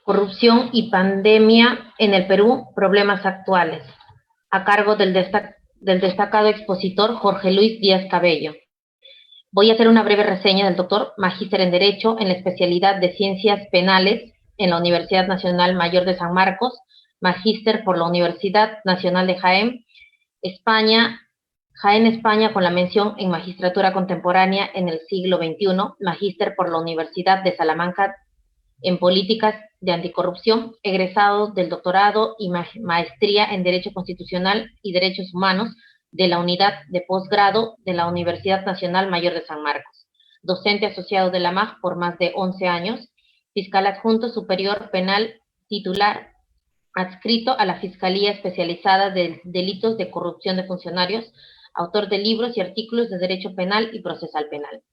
Corrupción y pandemia en el Perú, problemas actuales, a cargo del destacado expositor Jorge Luis Díaz Cabello. Voy a hacer una breve reseña del doctor Magíster en Derecho en la especialidad de Ciencias Penales en la Universidad Nacional Mayor de San Marcos, Magíster por la Universidad Nacional de Jaén, España, Jaén, España, con la mención en Magistratura Contemporánea en el siglo XXI, Magíster por la Universidad de Salamanca en Políticas de Anticorrupción, egresado del doctorado y maestría en Derecho Constitucional y Derechos Humanos de la Unidad de Posgrado de la Universidad Nacional Mayor de San Marcos, docente asociado de la MAG por más de 11 años, fiscal adjunto superior penal titular adscrito a la Fiscalía Especializada de Delitos de Corrupción de Funcionarios, autor de libros y artículos de Derecho Penal y Procesal Penal,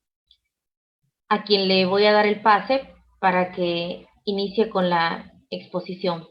a quien le voy a dar el pase para que inicie con la exposición.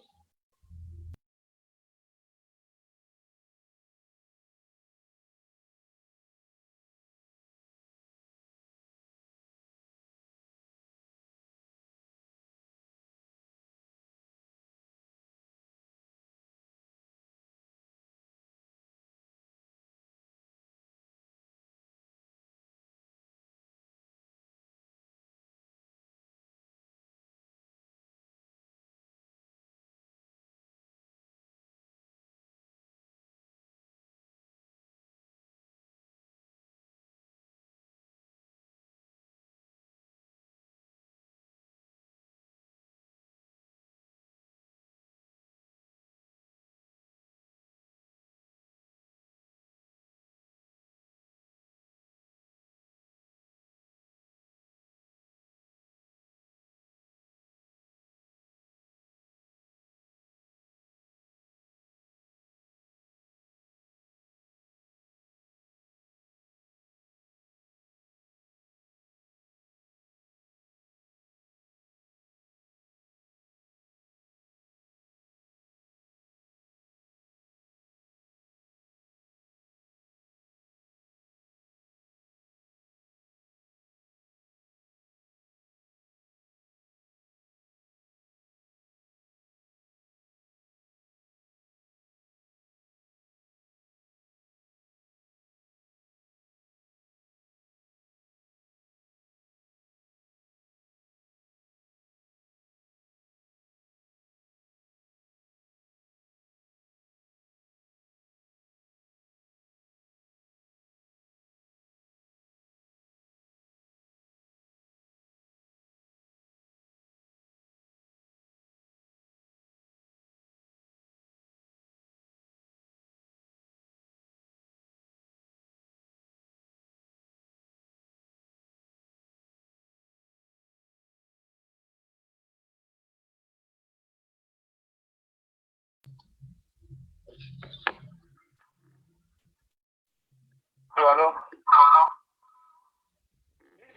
Aló, aló.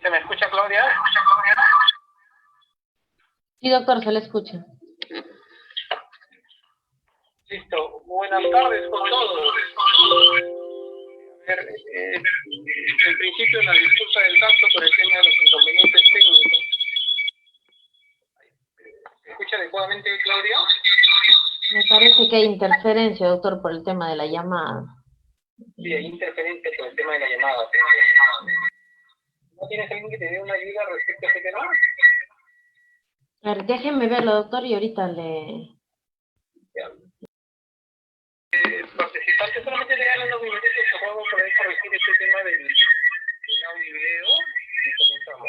¿Se me escucha, Claudia? Sí, doctor, se le escucha. Listo. Buenas tardes con todos. A ver, en principio la disculpa del caso por el tema de los inconvenientes técnicos. ¿Se escucha adecuadamente, Claudia? Me parece que hay interferencia, doctor, por el tema de la llamada. Sí, hay interferencia por el tema de la llamada. ¿No tienes alguien que te dé una ayuda respecto a este tema? A ver, déjenme verlo, doctor, y ahorita le... Ya. Participantes solamente le dan unos minutitos que vamos a corregir este tema del audio y video y comenzamos.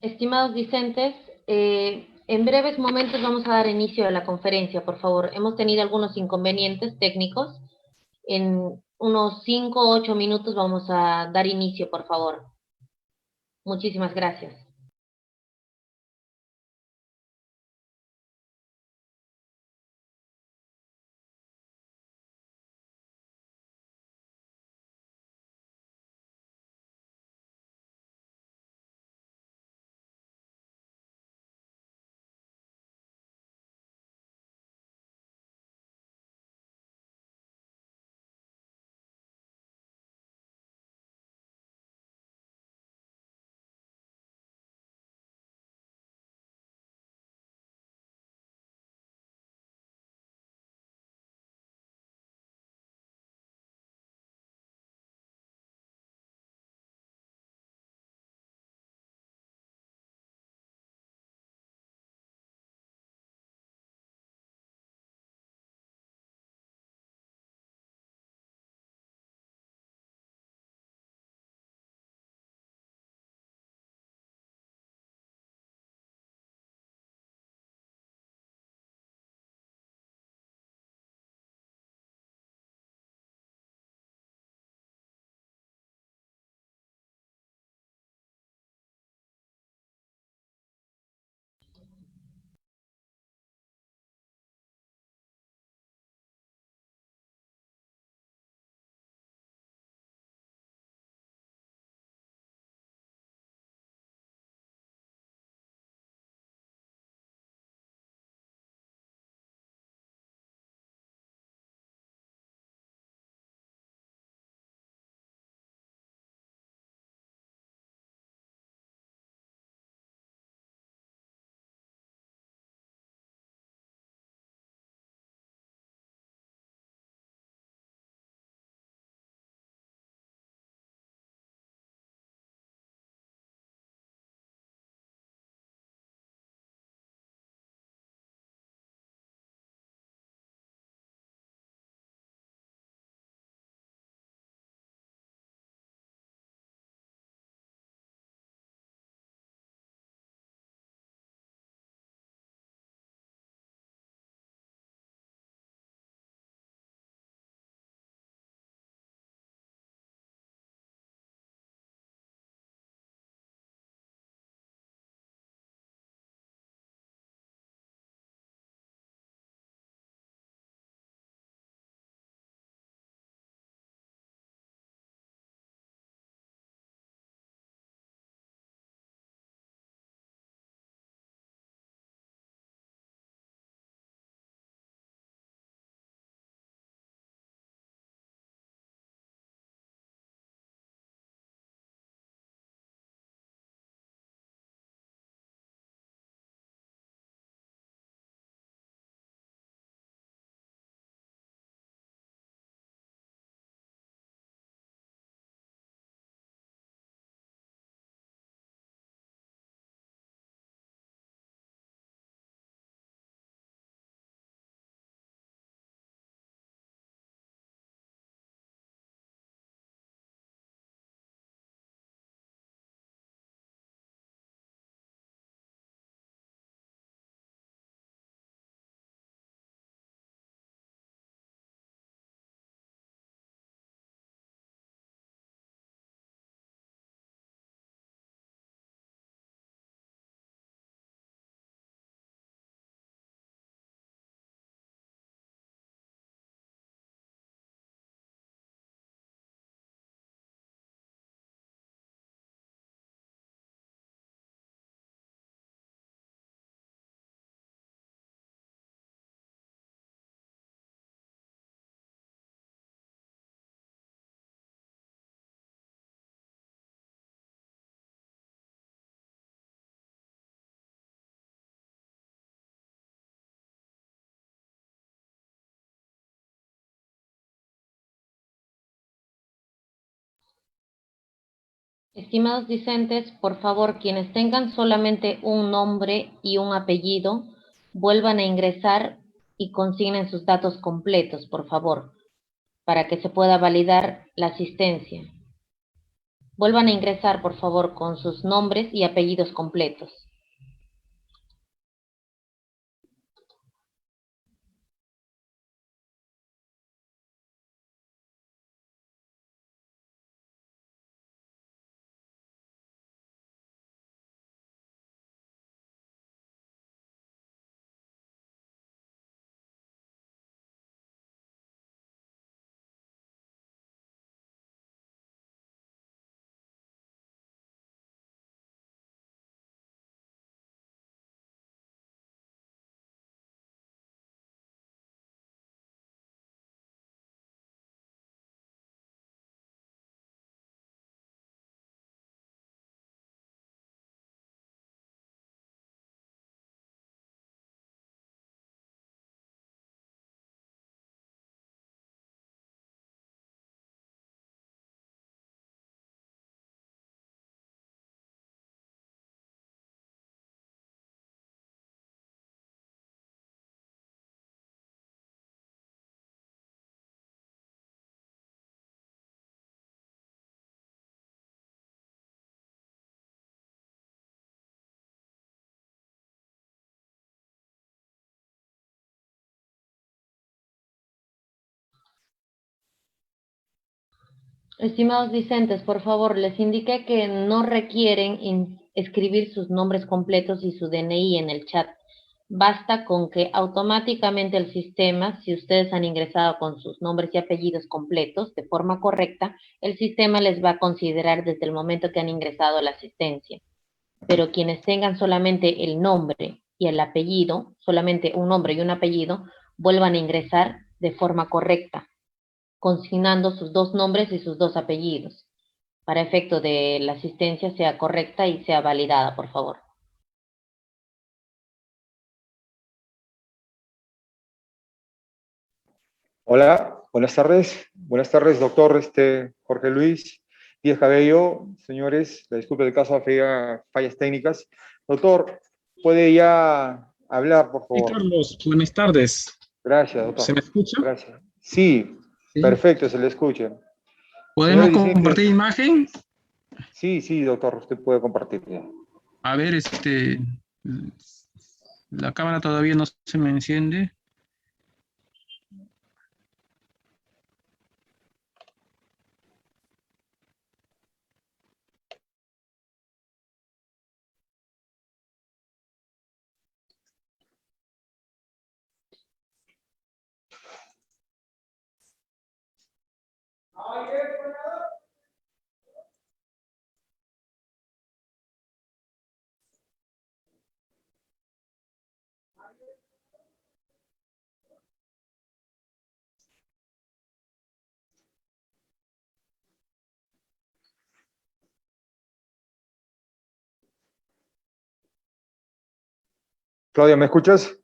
Estimados discentes, en breves momentos vamos a dar inicio a la conferencia, por favor. Hemos tenido algunos inconvenientes técnicos. En unos 5 o 8 minutos vamos a dar inicio, por favor. Muchísimas gracias. Estimados discentes, por favor, quienes tengan solamente un nombre y un apellido, vuelvan a ingresar y consignen sus datos completos, por favor, para que se pueda validar la asistencia. Vuelvan a ingresar, por favor, con sus nombres y apellidos completos. Estimados discentes, por favor, les indiqué que no requieren escribir sus nombres completos y su DNI en el chat. Basta con que automáticamente el sistema, si ustedes han ingresado con sus nombres y apellidos completos de forma correcta, el sistema les va a considerar desde el momento que han ingresado a la asistencia. Pero quienes tengan solamente el nombre y el apellido, solamente un nombre y un apellido, vuelvan a ingresar de forma correcta, consignando sus dos nombres y sus dos apellidos, para efecto de la asistencia sea correcta y sea validada, por favor. Hola, buenas tardes, doctor Jorge Luis Díaz Cabello. Señores, la disculpa del caso fallas técnicas. Doctor, ¿puede ya hablar, por Sí, favor? Carlos, buenas tardes. Gracias, doctor. ¿Se me escucha? Gracias. Sí, Sí. perfecto, se le escucha. ¿Podemos Señor compartir imagen? Sí, doctor, usted puede compartir ya. A ver, la cámara todavía no se me enciende. Claudia, ¿me escuchas?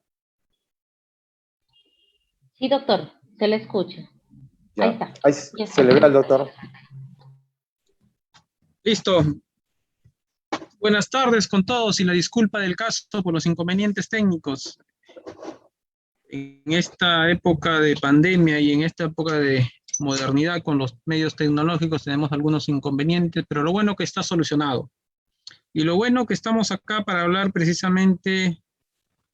Sí, doctor, se le escucha. Ya. Ahí está. Ahí Ya se está. le ve al doctor. Listo. Buenas tardes con todos y la disculpa del caso por los inconvenientes técnicos. En esta época de pandemia y en esta época de modernidad con los medios tecnológicos tenemos algunos inconvenientes, pero lo bueno que está solucionado. Y lo bueno que estamos acá para hablar precisamente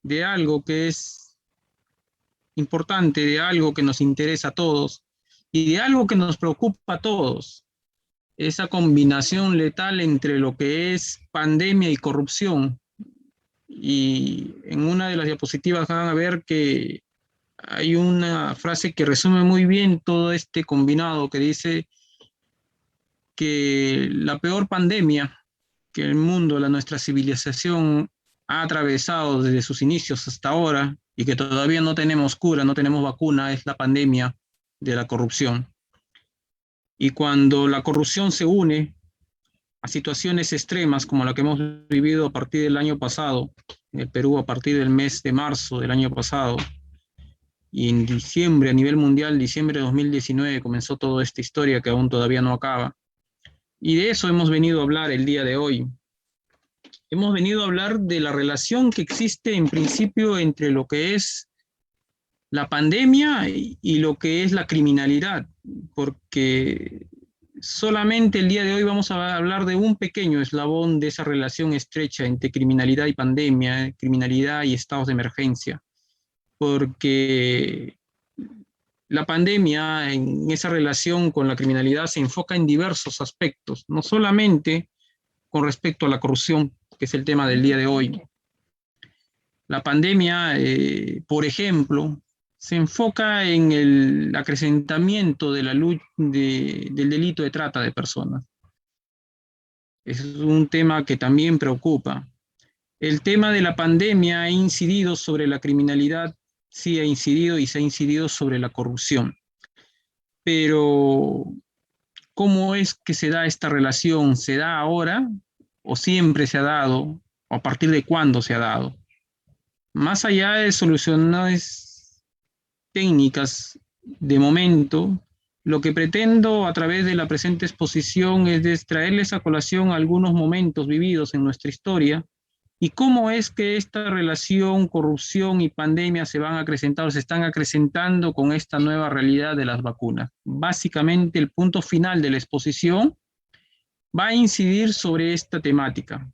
de algo que es importante, de algo que nos interesa a todos y de algo que nos preocupa a todos. Esa combinación letal entre lo que es pandemia y corrupción. Y en una de las diapositivas van a ver que hay una frase que resume muy bien todo este combinado, que dice que la peor pandemia que el mundo, nuestra civilización ha atravesado desde sus inicios hasta ahora y que todavía no tenemos cura, no tenemos vacuna, es la pandemia de la corrupción. Y cuando la corrupción se une a situaciones extremas como la que hemos vivido a partir del año pasado, en el Perú a partir del mes de marzo del año pasado, y en diciembre, a nivel mundial, diciembre de 2019, comenzó toda esta historia que aún todavía no acaba. Y de eso hemos venido a hablar el día de hoy. Hemos venido a hablar de la relación que existe en principio entre lo que es la pandemia y lo que es la criminalidad, porque solamente el día de hoy vamos a hablar de un pequeño eslabón de esa relación estrecha entre criminalidad y pandemia, criminalidad y estados de emergencia, porque la pandemia en esa relación con la criminalidad se enfoca en diversos aspectos, no solamente con respecto a la corrupción, que es el tema del día de hoy. La pandemia, por ejemplo, se enfoca en el acrecentamiento de la lucha del delito de trata de personas. Es un tema que también preocupa. El tema de la pandemia ha incidido sobre la criminalidad, sí ha incidido y se ha incidido sobre la corrupción. Pero, ¿cómo es que se da esta relación? ¿Se da ahora o siempre se ha dado? ¿O a partir de cuándo se ha dado? Más allá de soluciones técnicas de momento, lo que pretendo a través de la presente exposición es traerles a colación algunos momentos vividos en nuestra historia y cómo es que esta relación, corrupción y pandemia se están acrecentando con esta nueva realidad de las vacunas. Básicamente, el punto final de la exposición va a incidir sobre esta temática.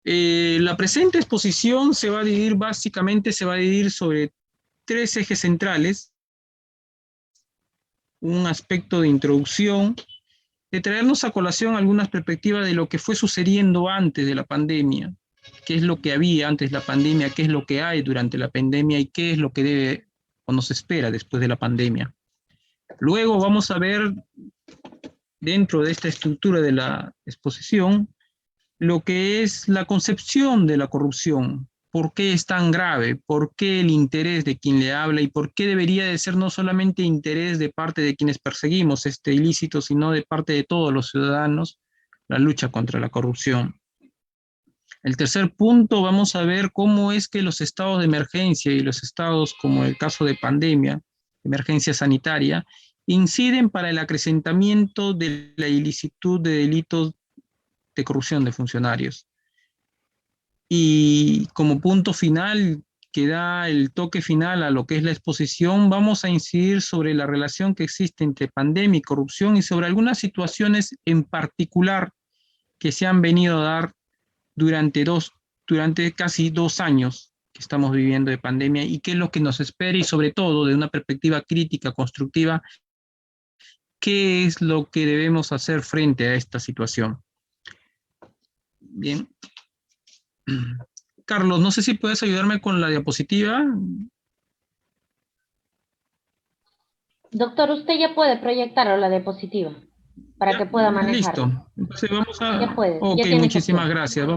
La presente exposición se va a dividir sobre 3 ejes centrales: un aspecto de introducción, de traernos a colación algunas perspectivas de lo que fue sucediendo antes de la pandemia, qué es lo que había antes de la pandemia, qué es lo que hay durante la pandemia y qué es lo que debe o nos espera después de la pandemia. Luego vamos a ver, dentro de esta estructura de la exposición, lo que es la concepción de la corrupción. ¿Por qué es tan grave? ¿Por qué el interés de quien le habla? ¿Y por qué debería de ser no solamente interés de parte de quienes perseguimos este ilícito, sino de parte de todos los ciudadanos, la lucha contra la corrupción? El tercer punto, vamos a ver cómo es que los estados de emergencia y los estados, como el caso de pandemia, emergencia sanitaria, inciden para el acrecentamiento de la ilicitud de delitos de corrupción de funcionarios. Y como punto final, que da el toque final a lo que es la exposición, vamos a incidir sobre la relación que existe entre pandemia y corrupción y sobre algunas situaciones en particular que se han venido a dar durante casi 2 años que estamos viviendo de pandemia y qué es lo que nos espera y sobre todo de una perspectiva crítica, constructiva, qué es lo que debemos hacer frente a esta situación. Bien. Carlos, no sé si puedes ayudarme con la diapositiva. Doctor, usted ya puede proyectar la diapositiva para Ya, que pueda manejar. listo. Entonces vamos a... Ya puede. Ok, Ya tiene muchísimas opción. gracias.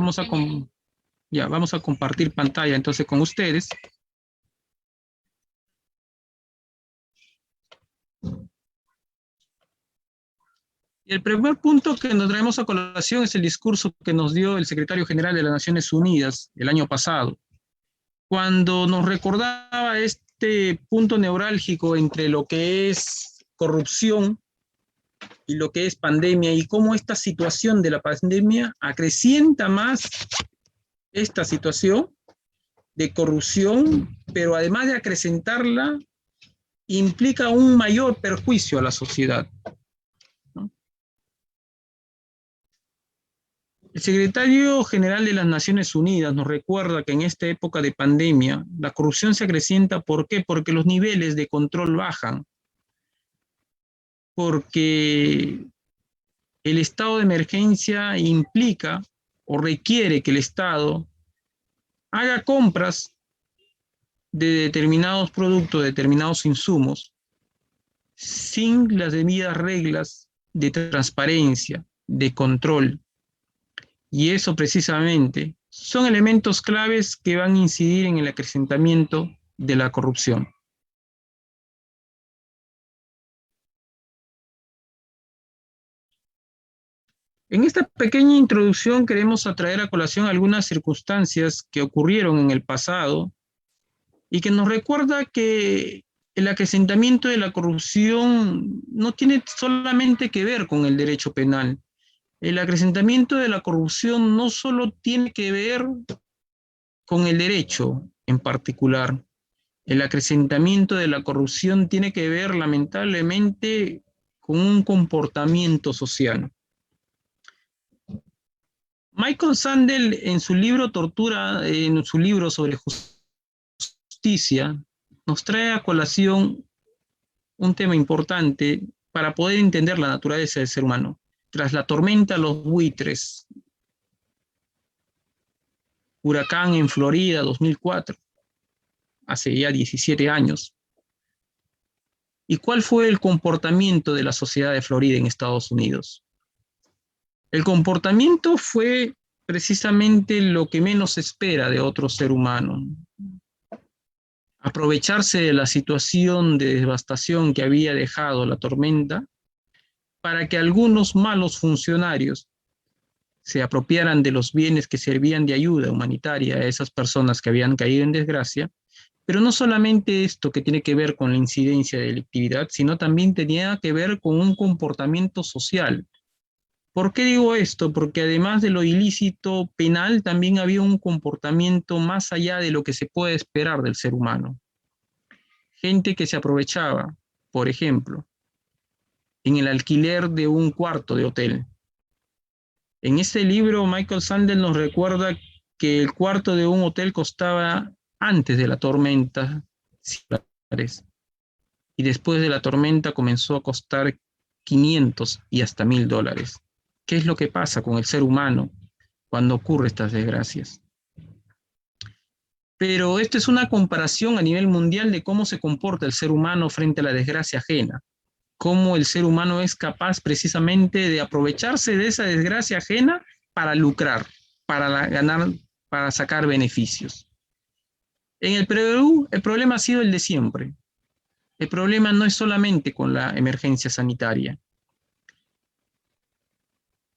Vamos a compartir pantalla entonces con ustedes. Y el primer punto que nos traemos a colación es el discurso que nos dio el secretario general de las Naciones Unidas el año pasado, cuando nos recordaba este punto neurálgico entre lo que es corrupción y lo que es pandemia y cómo esta situación de la pandemia acrecienta más esta situación de corrupción, pero además de acrecentarla, implica un mayor perjuicio a la sociedad. El secretario general de las Naciones Unidas nos recuerda que en esta época de pandemia la corrupción se acrecienta. ¿Por qué? Porque los niveles de control bajan, porque el estado de emergencia implica o requiere que el Estado haga compras de determinados productos, de determinados insumos, sin las debidas reglas de transparencia, de control. Y eso precisamente son elementos claves que van a incidir en el acrecentamiento de la corrupción. En esta pequeña introducción queremos atraer a colación algunas circunstancias que ocurrieron en el pasado y que nos recuerda que el acrecentamiento de la corrupción no tiene solamente que ver con el derecho penal. El acrecentamiento de la corrupción no solo tiene que ver con el derecho en particular. El acrecentamiento de la corrupción tiene que ver lamentablemente con un comportamiento social. Michael Sandel, en su libro Tortura, en su libro sobre justicia, nos trae a colación un tema importante para poder entender la naturaleza del ser humano. Tras la tormenta, los buitres, huracán en Florida, 2004, hace ya 17 años. ¿Y cuál fue el comportamiento de la sociedad de Florida en Estados Unidos? El comportamiento fue precisamente lo que menos se espera de otro ser humano. Aprovecharse de la situación de devastación que había dejado la tormenta para que algunos malos funcionarios se apropiaran de los bienes que servían de ayuda humanitaria a esas personas que habían caído en desgracia. Pero no solamente esto que tiene que ver con la incidencia de delictividad, sino también tenía que ver con un comportamiento social. ¿Por qué digo esto? Porque además de lo ilícito penal, también había un comportamiento más allá de lo que se puede esperar del ser humano. Gente que se aprovechaba, por ejemplo, en el alquiler de un cuarto de hotel. En este libro, Michael Sandel nos recuerda que el cuarto de un hotel costaba, antes de la tormenta, $100, y después de la tormenta comenzó a costar 500 y hasta $1,000. ¿Qué es lo que pasa con el ser humano cuando ocurren estas desgracias? Pero esta es una comparación a nivel mundial de cómo se comporta el ser humano frente a la desgracia ajena. Cómo el ser humano es capaz precisamente de aprovecharse de esa desgracia ajena para lucrar, para ganar, para sacar beneficios. En el Perú, el problema ha sido el de siempre. El problema no es solamente con la emergencia sanitaria.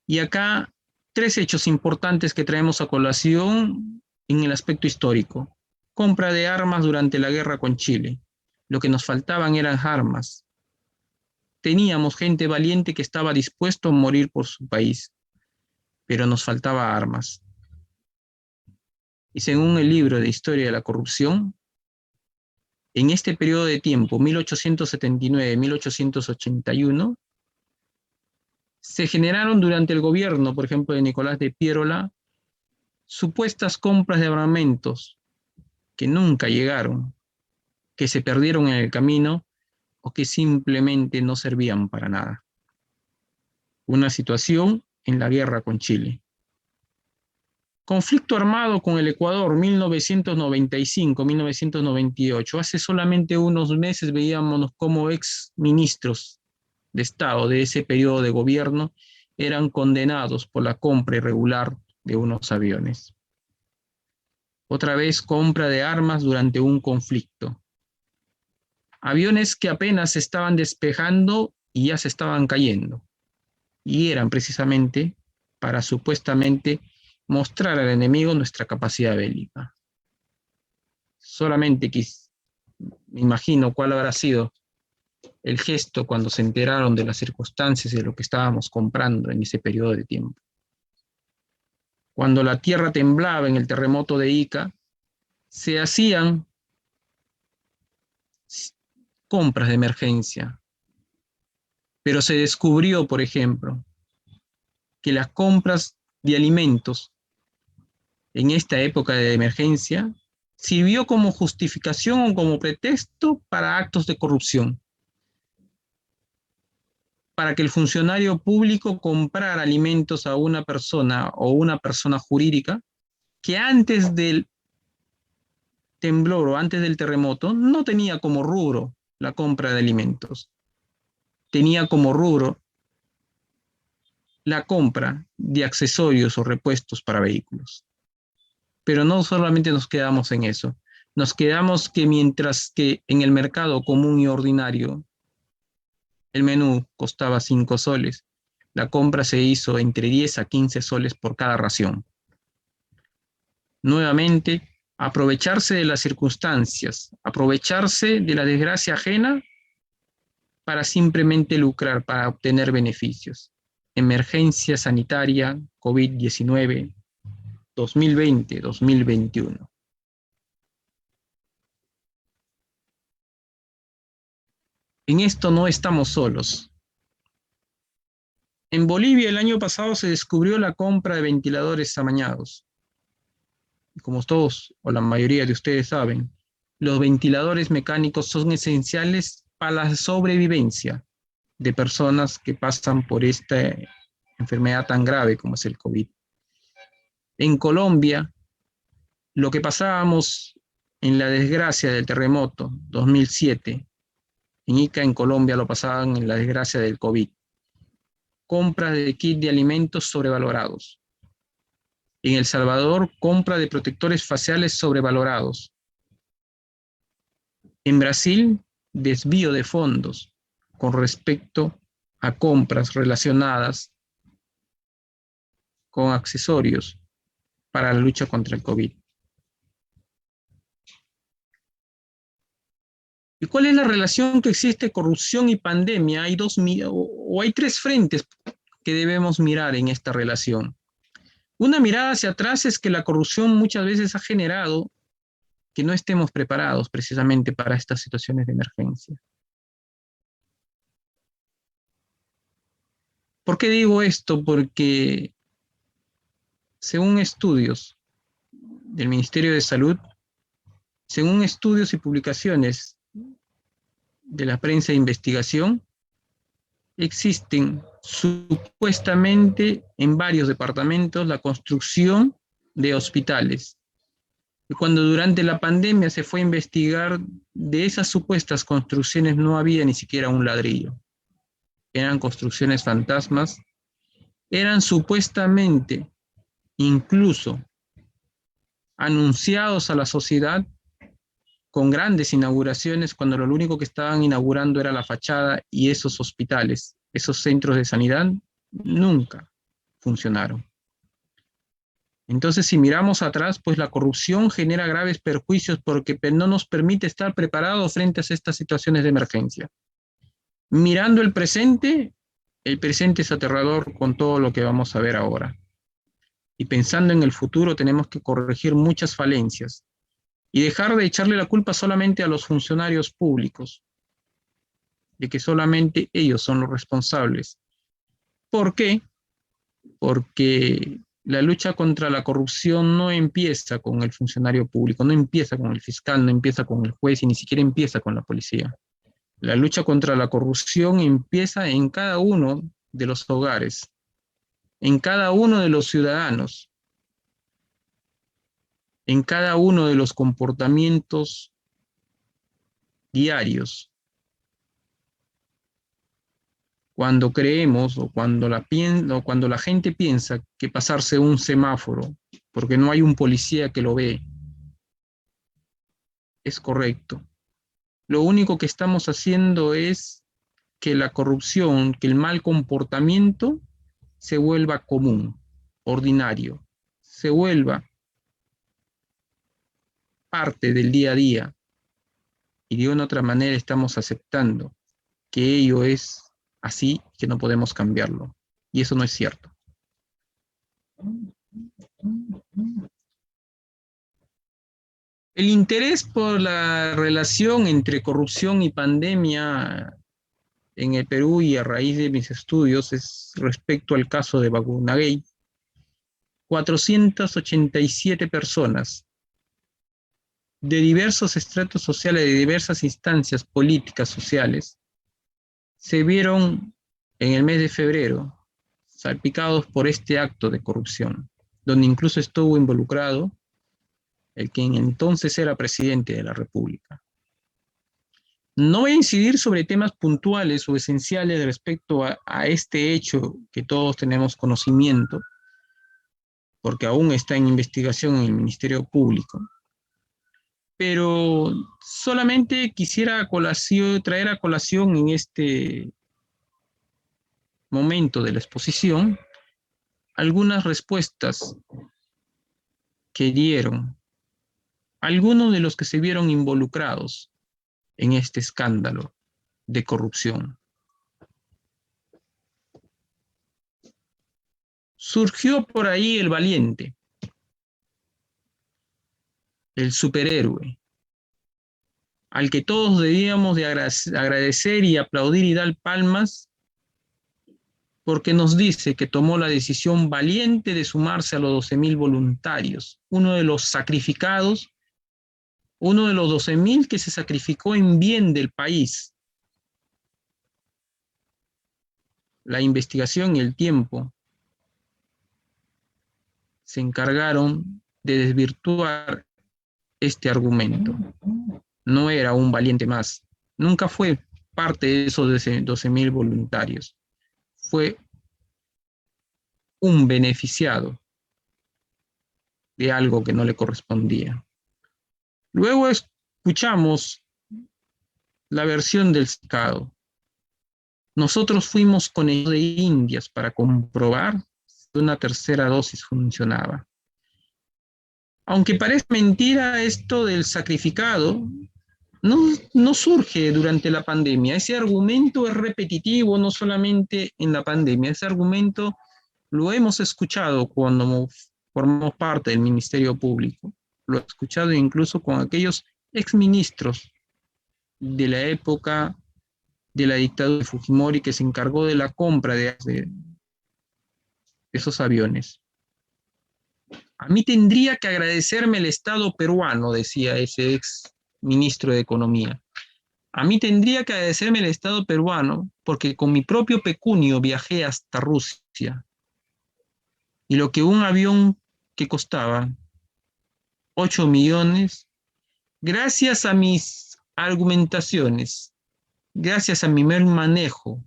Y acá, 3 hechos importantes que traemos a colación en el aspecto histórico. Compra de armas durante la guerra con Chile. Lo que nos faltaban eran armas. Teníamos gente valiente que estaba dispuesto a morir por su país, pero nos faltaba armas. Y según el libro de Historia de la Corrupción, en este periodo de tiempo, 1879-1881, se generaron durante el gobierno, por ejemplo, de Nicolás de Piérola, supuestas compras de armamentos que nunca llegaron, que se perdieron en el camino o que simplemente no servían para nada. Una situación en la guerra con Chile. Conflicto armado con el Ecuador, 1995-1998. Hace solamente unos meses veíamos cómo ex ministros de Estado de ese periodo de gobierno eran condenados por la compra irregular de unos aviones. Otra vez compra de armas durante un conflicto. Aviones que apenas se estaban despejando y ya se estaban cayendo. Y eran precisamente para supuestamente mostrar al enemigo nuestra capacidad bélica. Solamente me imagino cuál habrá sido el gesto cuando se enteraron de las circunstancias de lo que estábamos comprando en ese periodo de tiempo. Cuando la tierra temblaba en el terremoto de Ica, se hacían compras de emergencia, pero se descubrió, por ejemplo, que las compras de alimentos en esta época de emergencia sirvió como justificación o como pretexto para actos de corrupción, para que el funcionario público comprara alimentos a una persona o una persona jurídica que antes del temblor o antes del terremoto no tenía como rubro la compra de alimentos. Tenía como rubro la compra de accesorios o repuestos para vehículos. Pero no solamente nos quedamos en eso. Nos quedamos que mientras que en el mercado común y ordinario el menú costaba 5 soles, la compra se hizo entre 10 a 15 soles por cada ración. Nuevamente, aprovecharse de las circunstancias, aprovecharse de la desgracia ajena para simplemente lucrar, para obtener beneficios. Emergencia sanitaria, COVID-19, 2020-2021. En esto no estamos solos. En Bolivia el año pasado se descubrió la compra de ventiladores amañados. Como todos o la mayoría de ustedes saben, los ventiladores mecánicos son esenciales para la sobrevivencia de personas que pasan por esta enfermedad tan grave como es el COVID. En Colombia, lo que pasábamos en la desgracia del terremoto 2007, en Ica, en Colombia, lo pasaban en la desgracia del COVID. Compras de kit de alimentos sobrevalorados. En El Salvador, compra de protectores faciales sobrevalorados. En Brasil, desvío de fondos con respecto a compras relacionadas con accesorios para la lucha contra el COVID. ¿Y cuál es la relación que existe corrupción y pandemia? Hay hay tres frentes que debemos mirar en esta relación. Una mirada hacia atrás es que la corrupción muchas veces ha generado que no estemos preparados precisamente para estas situaciones de emergencia. ¿Por qué digo esto? Porque según estudios del Ministerio de Salud, según estudios y publicaciones de la prensa de investigación, existen supuestamente en varios departamentos la construcción de hospitales. Y cuando durante la pandemia se fue a investigar, de esas supuestas construcciones no había ni siquiera un ladrillo. Eran construcciones fantasmas, eran supuestamente incluso anunciados a la sociedad con grandes inauguraciones, cuando lo único que estaban inaugurando era la fachada, y esos hospitales, esos centros de sanidad, nunca funcionaron. Entonces, si miramos atrás, pues la corrupción genera graves perjuicios porque no nos permite estar preparados frente a estas situaciones de emergencia. Mirando el presente es aterrador con todo lo que vamos a ver ahora. Y pensando en el futuro, tenemos que corregir muchas falencias y dejar de echarle la culpa solamente a los funcionarios públicos, de que solamente ellos son los responsables. ¿Por qué? Porque la lucha contra la corrupción no empieza con el funcionario público, no empieza con el fiscal, no empieza con el juez y ni siquiera empieza con la policía. La lucha contra la corrupción empieza en cada uno de los hogares, en cada uno de los ciudadanos, en cada uno de los comportamientos diarios. Cuando creemos o cuando la gente piensa que pasarse un semáforo porque no hay un policía que lo ve es correcto, lo único que estamos haciendo es que la corrupción, que el mal comportamiento se vuelva común, ordinario, se vuelva parte del día a día, y de una otra manera estamos aceptando que ello es así, que no podemos cambiarlo, y eso no es cierto. El interés por la relación entre corrupción y pandemia en el Perú, y a raíz de mis estudios, es respecto al caso de Bagunagay. 487 personas de diversos estratos sociales, de diversas instancias políticas sociales, se vieron en el mes de febrero salpicados por este acto de corrupción, donde incluso estuvo involucrado el quien entonces era presidente de la República. No voy a incidir sobre temas puntuales o esenciales respecto a este hecho que todos tenemos conocimiento, porque aún está en investigación en el Ministerio Público. Pero solamente quisiera traer a colación en este momento de la exposición algunas respuestas que dieron algunos de los que se vieron involucrados en este escándalo de corrupción. Surgió por ahí el valiente, el superhéroe, al que todos debíamos de agradecer y aplaudir y dar palmas, porque nos dice que tomó la decisión valiente de sumarse a los 12.000 voluntarios, uno de los sacrificados, uno de los 12.000 que se sacrificó en bien del país. La investigación y el tiempo se encargaron de desvirtuar este argumento. No era un valiente más, nunca fue parte de esos 12.000 voluntarios. Fue un beneficiado de algo que no le correspondía. Luego escuchamos la versión del SCADO. Nosotros fuimos con el de Indias para comprobar si una tercera dosis funcionaba. Aunque parece mentira, esto del sacrificado no surge durante la pandemia. Ese argumento es repetitivo no solamente en la pandemia, ese argumento lo hemos escuchado cuando formamos parte del Ministerio Público. Lo he escuchado incluso con aquellos exministros de la época de la dictadura de Fujimori que se encargó de la compra de esos aviones. A mí tendría que agradecerme el Estado peruano, decía ese ex ministro de Economía. A mí tendría que agradecerme el Estado peruano porque con mi propio pecunio viajé hasta Rusia. Y lo que un avión que costaba 8 millones, gracias a mis argumentaciones, gracias a mi mal manejo,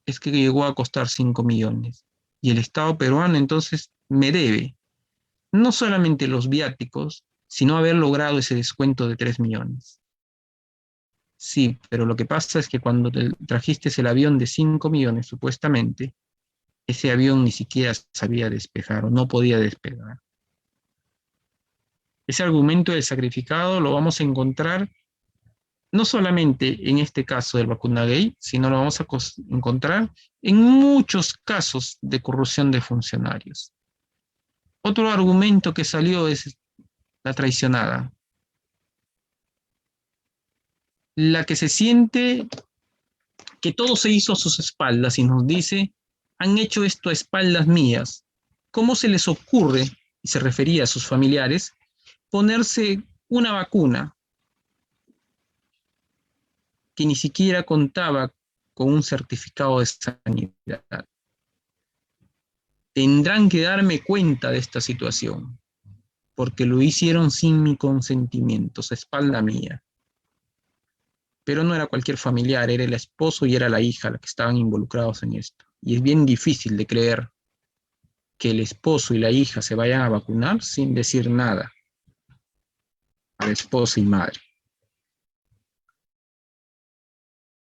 es que llegó a costar 5 millones. Y el Estado peruano entonces me debe no solamente los viáticos, sino haber logrado ese descuento de 3 millones. Sí, pero lo que pasa es que cuando te trajiste el avión de 5 millones, supuestamente, ese avión ni siquiera sabía despegar o no podía despegar. Ese argumento del sacrificado lo vamos a encontrar no solamente en este caso del vacunagate, sino lo vamos a encontrar en muchos casos de corrupción de funcionarios. Otro argumento que salió es la traicionada. La que se siente que todo se hizo a sus espaldas y nos dice, han hecho esto a espaldas mías. ¿Cómo se les ocurre, y se refería a sus familiares, ponerse una vacuna que ni siquiera contaba con un certificado de sanidad? Tendrán que darme cuenta de esta situación, porque lo hicieron sin mi consentimiento, a espalda mía. Pero no era cualquier familiar, era el esposo y era la hija la que estaban involucrados en esto. Y es bien difícil de creer que el esposo y la hija se vayan a vacunar sin decir nada a la esposa y madre.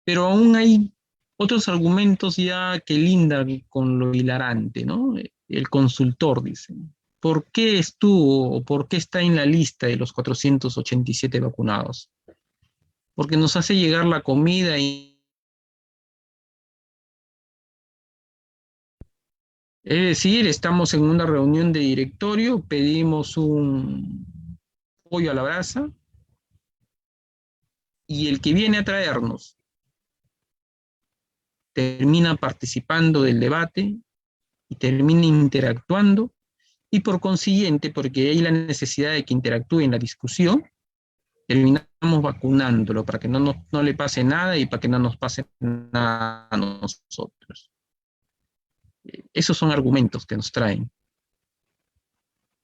Pero aún hay otros argumentos ya que lindan con lo hilarante, ¿no? El consultor dice, ¿por qué estuvo o por qué está en la lista de los 487 vacunados? Porque nos hace llegar la comida y... Es decir, estamos en una reunión de directorio, pedimos un pollo a la brasa y el que viene a traernos termina participando del debate y termina interactuando y por consiguiente, porque hay la necesidad de que interactúe en la discusión, terminamos vacunándolo para que no le pase nada y para que no nos pase nada a nosotros. Esos son argumentos que nos traen.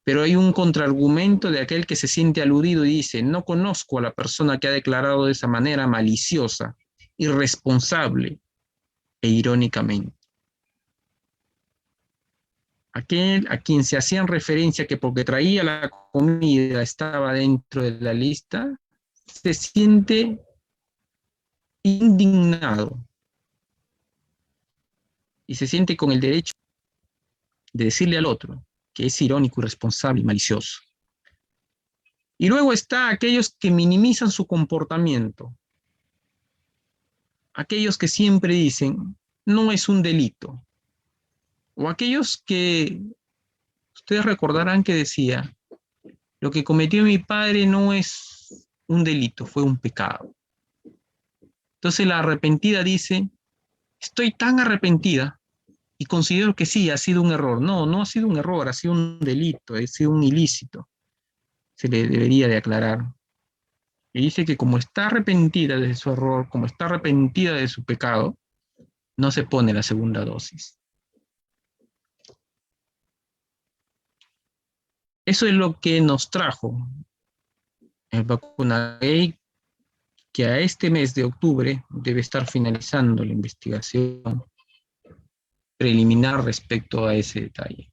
Pero hay un contraargumento de aquel que se siente aludido y dice, no conozco a la persona que ha declarado de esa manera maliciosa, irresponsable e irónicamente. Aquel a quien se hacían referencia que porque traía la comida estaba dentro de la lista, se siente indignado y se siente con el derecho de decirle al otro que es irónico, irresponsable y malicioso. Y luego está aquellos que minimizan su comportamiento, aquellos que siempre dicen, no es un delito, o aquellos que ustedes recordarán que decía, lo que cometió mi padre no es un delito, fue un pecado. Entonces la arrepentida dice, Estoy tan arrepentida y considero que sí, ha sido un error. No, no ha sido un error, ha sido un delito, ha sido un ilícito. Se le debería de aclarar. Y dice que como está arrepentida de su error, como está arrepentida de su pecado, no se pone la segunda dosis. Eso es lo que nos trajo el Vacunagate, que a este mes de octubre debe estar finalizando la investigación preliminar respecto a ese detalle.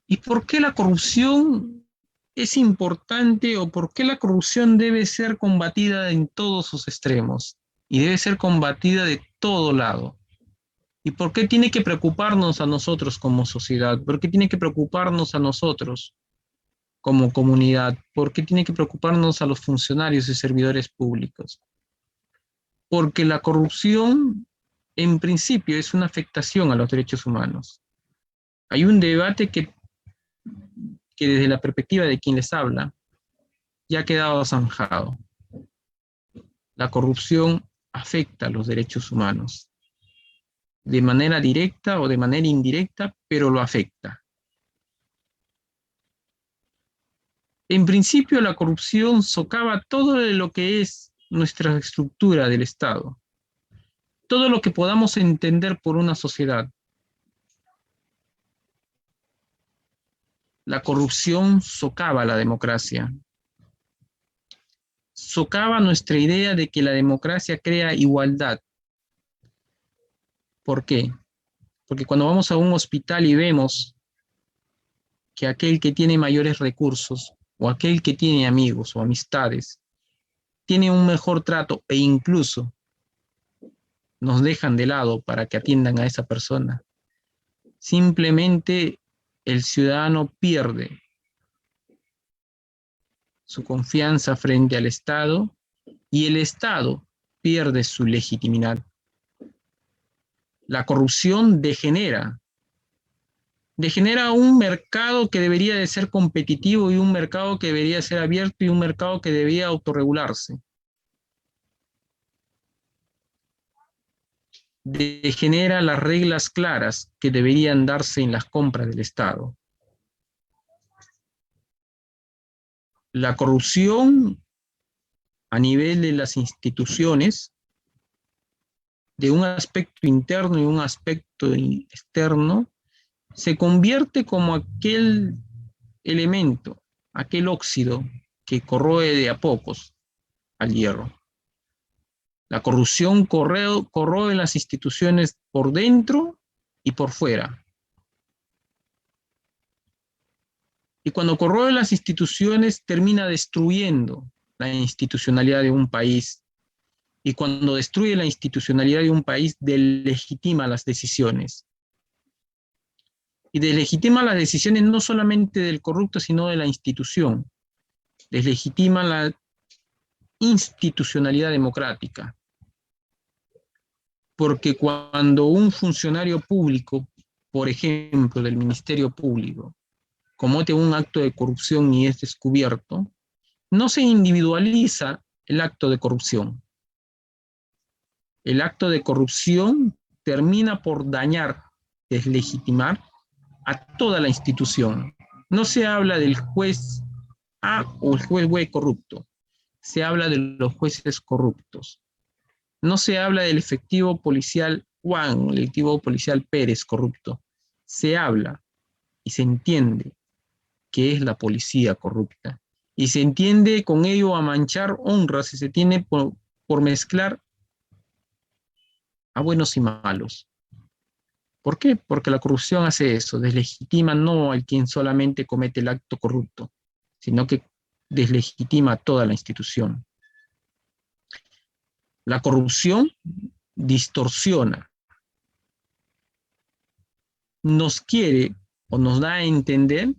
¿Y por qué la corrupción es importante o por qué la corrupción debe ser combatida en todos sus extremos y debe ser combatida de todo lado? ¿Y por qué tiene que preocuparnos a nosotros como sociedad? ¿Por qué tiene que preocuparnos a nosotros como comunidad? ¿Por qué tiene que preocuparnos a los funcionarios y servidores públicos? Porque la corrupción, en principio, es una afectación a los derechos humanos. Hay un debate que desde la perspectiva de quien les habla, ya ha quedado zanjado. La corrupción afecta a los derechos humanos, de manera directa o de manera indirecta, pero lo afecta. En principio, la corrupción socava todo lo que es nuestra estructura del Estado, todo lo que podamos entender por una sociedad. La corrupción socava la democracia, socava nuestra idea de que la democracia crea igualdad. ¿Por qué? Porque cuando vamos a un hospital y vemos que aquel que tiene mayores recursos o aquel que tiene amigos o amistades tiene un mejor trato e incluso nos dejan de lado para que atiendan a esa persona, simplemente el ciudadano pierde su confianza frente al Estado y el Estado pierde su legitimidad. La corrupción degenera un mercado que debería de ser competitivo y un mercado que debería ser abierto y un mercado que debería autorregularse. Degenera las reglas claras que deberían darse en las compras del Estado. La corrupción a nivel de las instituciones, de un aspecto interno y un aspecto externo, se convierte como aquel elemento, aquel óxido que corroe de a pocos al hierro. La corrupción corroe las instituciones por dentro y por fuera. Y cuando corroe las instituciones, termina destruyendo la institucionalidad de un país. Y cuando destruye la institucionalidad de un país, deslegitima las decisiones. Y deslegitima las decisiones no solamente del corrupto, sino de la institución. Deslegitima la institucionalidad democrática. Porque cuando un funcionario público, por ejemplo, del Ministerio Público, comete un acto de corrupción y es descubierto, no se individualiza el acto de corrupción. El acto de corrupción termina por dañar, deslegitimar a toda la institución. No se habla del juez A o el juez B corrupto, se habla de los jueces corruptos. No se habla del efectivo policial Juan, el efectivo policial Pérez corrupto. Se habla y se entiende que es la policía corrupta. Y se entiende con ello a manchar honras y se tiene por mezclar a buenos y malos. ¿Por qué? Porque la corrupción hace eso, deslegitima no al quien solamente comete el acto corrupto, sino que deslegitima a toda la institución. La corrupción distorsiona, nos quiere o nos da a entender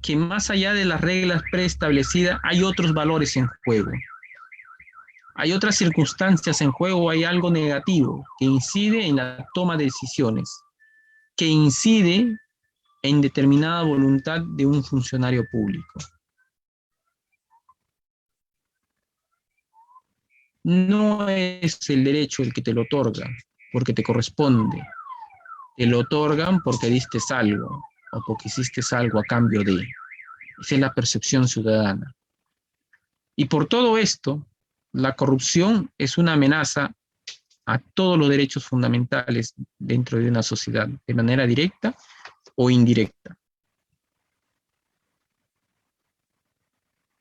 que más allá de las reglas preestablecidas hay otros valores en juego. Hay otras circunstancias en juego, hay algo negativo que incide en la toma de decisiones, que incide en determinada voluntad de un funcionario público. No es el derecho el que te lo otorga, porque te corresponde. Te lo otorgan porque diste algo o porque hiciste algo a cambio de. Esa es la percepción ciudadana. Y por todo esto, la corrupción es una amenaza a todos los derechos fundamentales dentro de una sociedad, de manera directa o indirecta.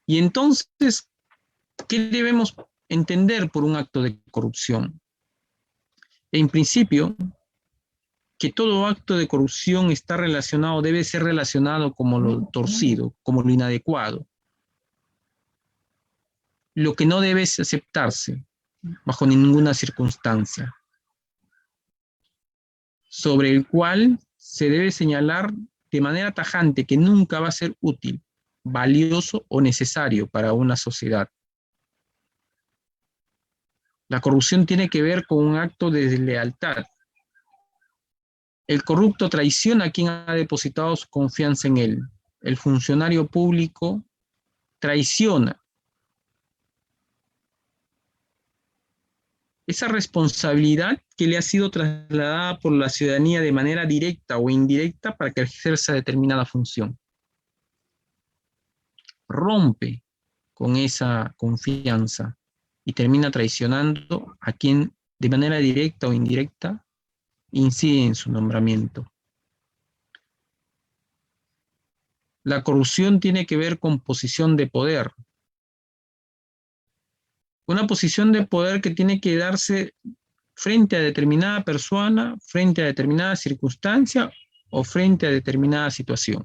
Y entonces, ¿qué debemos entender por un acto de corrupción? En principio, que todo acto de corrupción está relacionado, debe ser relacionado como lo torcido, como lo inadecuado. Lo que no debe aceptarse bajo ninguna circunstancia, sobre el cual se debe señalar de manera tajante que nunca va a ser útil, valioso o necesario para una sociedad. La corrupción tiene que ver con un acto de deslealtad. El corrupto traiciona a quien ha depositado su confianza en él. El funcionario público traiciona esa responsabilidad que le ha sido trasladada por la ciudadanía de manera directa o indirecta para que ejerza determinada función. Rompe con esa confianza y termina traicionando a quien de manera directa o indirecta incide en su nombramiento. La corrupción tiene que ver con posición de poder. Una posición de poder que tiene que darse frente a determinada persona, frente a determinada circunstancia o frente a determinada situación.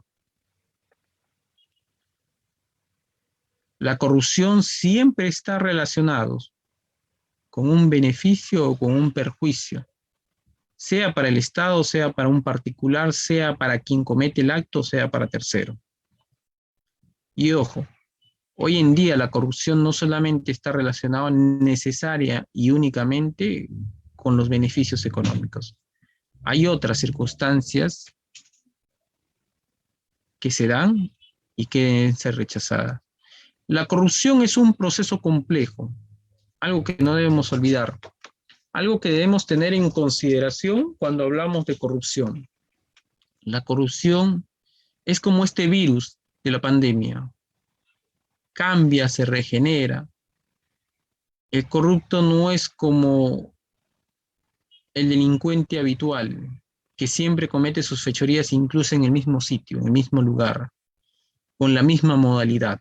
La corrupción siempre está relacionada con un beneficio o con un perjuicio, sea para el Estado, sea para un particular, sea para quien comete el acto, sea para tercero. Y ojo, hoy en día la corrupción no solamente está relacionada necesaria y únicamente con los beneficios económicos. Hay otras circunstancias que se dan y que deben ser rechazadas. La corrupción es un proceso complejo, algo que no debemos olvidar, algo que debemos tener en consideración cuando hablamos de corrupción. La corrupción es como este virus de la pandemia. Cambia, se regenera. El corrupto no es como el delincuente habitual, que siempre comete sus fechorías incluso en el mismo sitio, en el mismo lugar, con la misma modalidad.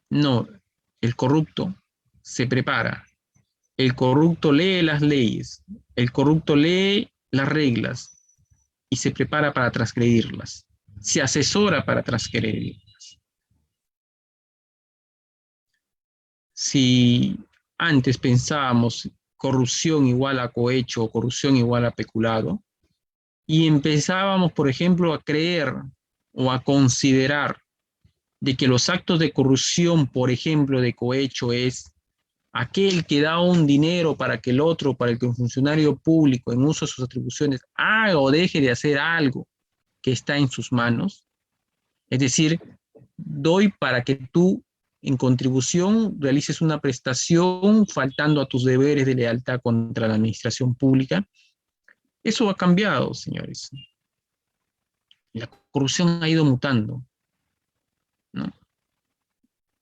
No, el corrupto se prepara. El corrupto lee las leyes, el corrupto lee las reglas y se prepara para transgredirlas, se asesora para transgredirlas. Si antes pensábamos corrupción igual a cohecho o corrupción igual a peculado, y empezábamos, por ejemplo, a creer o a considerar de que los actos de corrupción, por ejemplo, de cohecho es aquel que da un dinero para que el otro, para que un funcionario público en uso de sus atribuciones haga o deje de hacer algo que está en sus manos. Es decir, doy para que tú en contribución realices una prestación faltando a tus deberes de lealtad contra la administración pública. Eso ha cambiado, señores. La corrupción ha ido mutando, ¿no?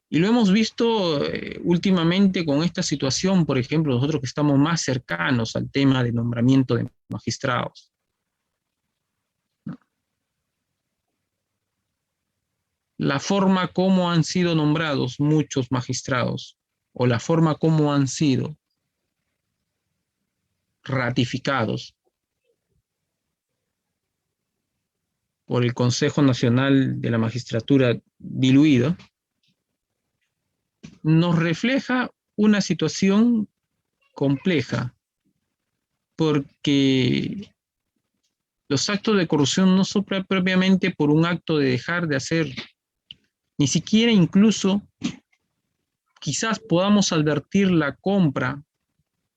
Y lo hemos visto últimamente con esta situación, por ejemplo, nosotros que estamos más cercanos al tema de nombramiento de magistrados, ¿no? La forma como han sido nombrados muchos magistrados o la forma como han sido ratificados por el Consejo Nacional de la Magistratura diluido, nos refleja una situación compleja, porque los actos de corrupción no son propiamente por un acto de dejar de hacer, ni siquiera incluso quizás podamos advertir la compra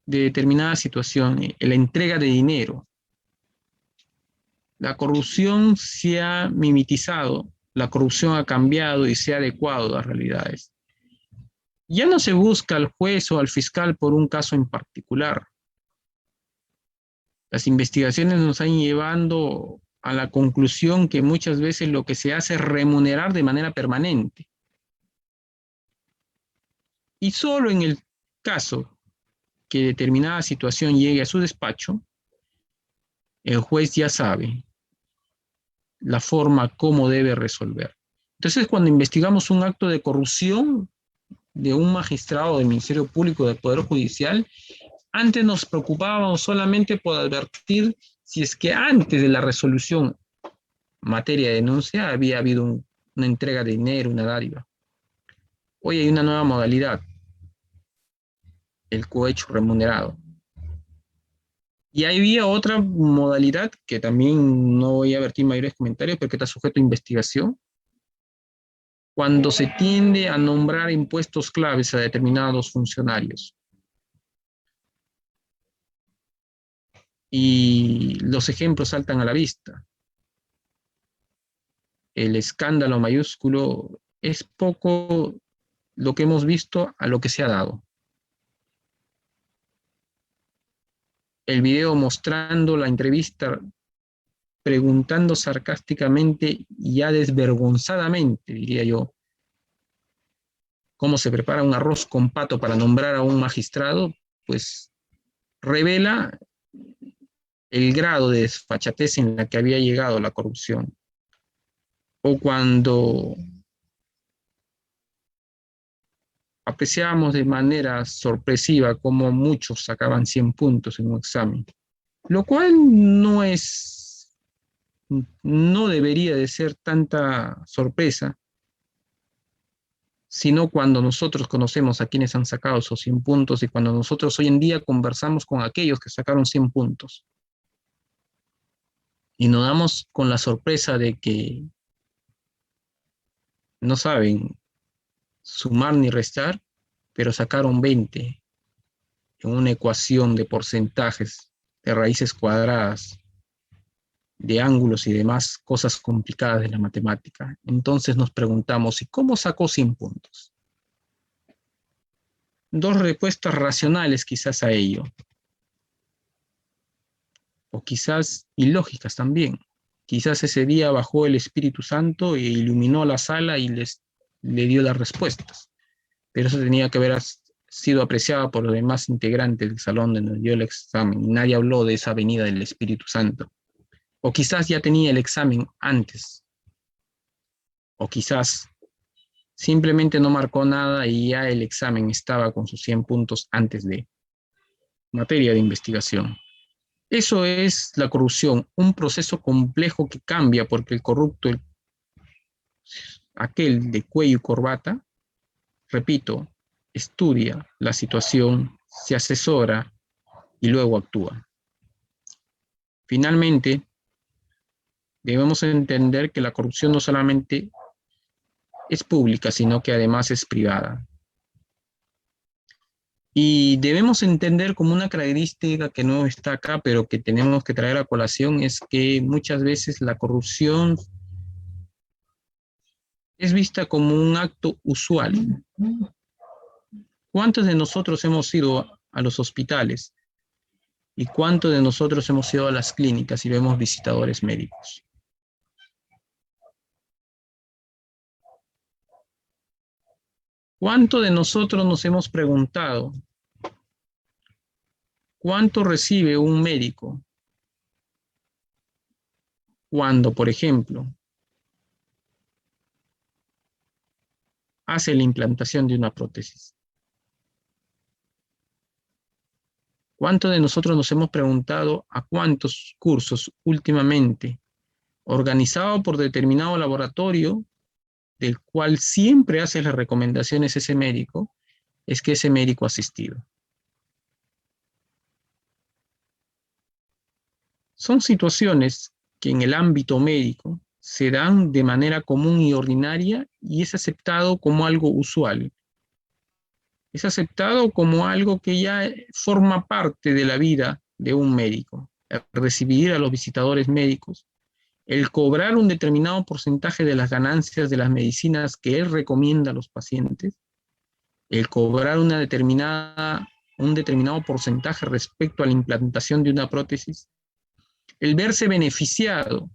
de determinada situación, la entrega de dinero. La corrupción se ha mimetizado, la corrupción ha cambiado y se ha adecuado a las realidades. Ya no se busca al juez o al fiscal por un caso en particular. Las investigaciones nos han llevado a la conclusión que muchas veces lo que se hace es remunerar de manera permanente. Y solo en el caso que determinada situación llegue a su despacho, el juez ya sabe la forma como debe resolver. Entonces, cuando investigamos un acto de corrupción de un magistrado del Ministerio Público del Poder Judicial, antes nos preocupábamos solamente por advertir si es que antes de la resolución en materia de denuncia había habido una entrega de dinero, una dádiva. Hoy hay una nueva modalidad, el cohecho remunerado. Y había otra modalidad que también no voy a vertir mayores comentarios, pero que está sujeto a investigación, cuando se tiende a nombrar impuestos claves a determinados funcionarios. Y los ejemplos saltan a la vista. El escándalo mayúsculo es poco lo que hemos visto a lo que se ha dado. El video mostrando la entrevista, preguntando sarcásticamente y ya desvergonzadamente, diría yo, cómo se prepara un arroz con pato para nombrar a un magistrado, pues revela el grado de desfachatez en la que había llegado la corrupción. O cuando apreciamos de manera sorpresiva cómo muchos sacaban 100 puntos en un examen, lo cual no debería de ser tanta sorpresa, sino cuando nosotros conocemos a quienes han sacado esos 100 puntos y cuando nosotros hoy en día conversamos con aquellos que sacaron 100 puntos. Y nos damos con la sorpresa de que no saben sumar ni restar, pero sacaron 20 en una ecuación de porcentajes, de raíces cuadradas, de ángulos y demás cosas complicadas de la matemática. Entonces nos preguntamos, ¿y cómo sacó 100 puntos? Dos respuestas racionales quizás a ello, o quizás ilógicas también. Quizás ese día bajó el Espíritu Santo e iluminó la sala y le dio las respuestas. Pero eso tenía que haber sido apreciado por los demás integrantes del salón donde dio el examen. Nadie habló de esa venida del Espíritu Santo. O quizás ya tenía el examen antes. O quizás simplemente no marcó nada y ya el examen estaba con sus 100 puntos antes de materia de investigación. Eso es la corrupción, un proceso complejo que cambia porque el corrupto, aquel de cuello y corbata, repito, estudia la situación, se asesora y luego actúa. Finalmente, debemos entender que la corrupción no solamente es pública, sino que además es privada. Y debemos entender como una característica que no está acá, pero que tenemos que traer a colación, es que muchas veces la corrupción es vista como un acto usual. ¿Cuántos de nosotros hemos ido a los hospitales? ¿Y cuántos de nosotros hemos ido a las clínicas y vemos visitadores médicos? ¿Cuánto de nosotros nos hemos preguntado cuánto recibe un médico cuando, por ejemplo, hace la implantación de una prótesis? ¿Cuánto de nosotros nos hemos preguntado a cuántos cursos últimamente, organizados por determinado laboratorio, del cual siempre hace las recomendaciones ese médico, es que ese médico ha asistido? Son situaciones que en el ámbito médico se dan de manera común y ordinaria y es aceptado como algo usual. Es aceptado como algo que ya forma parte de la vida de un médico. El recibir a los visitadores médicos, el cobrar un determinado porcentaje de las ganancias de las medicinas que él recomienda a los pacientes, el cobrar un determinado porcentaje respecto a la implantación de una prótesis, el verse beneficiado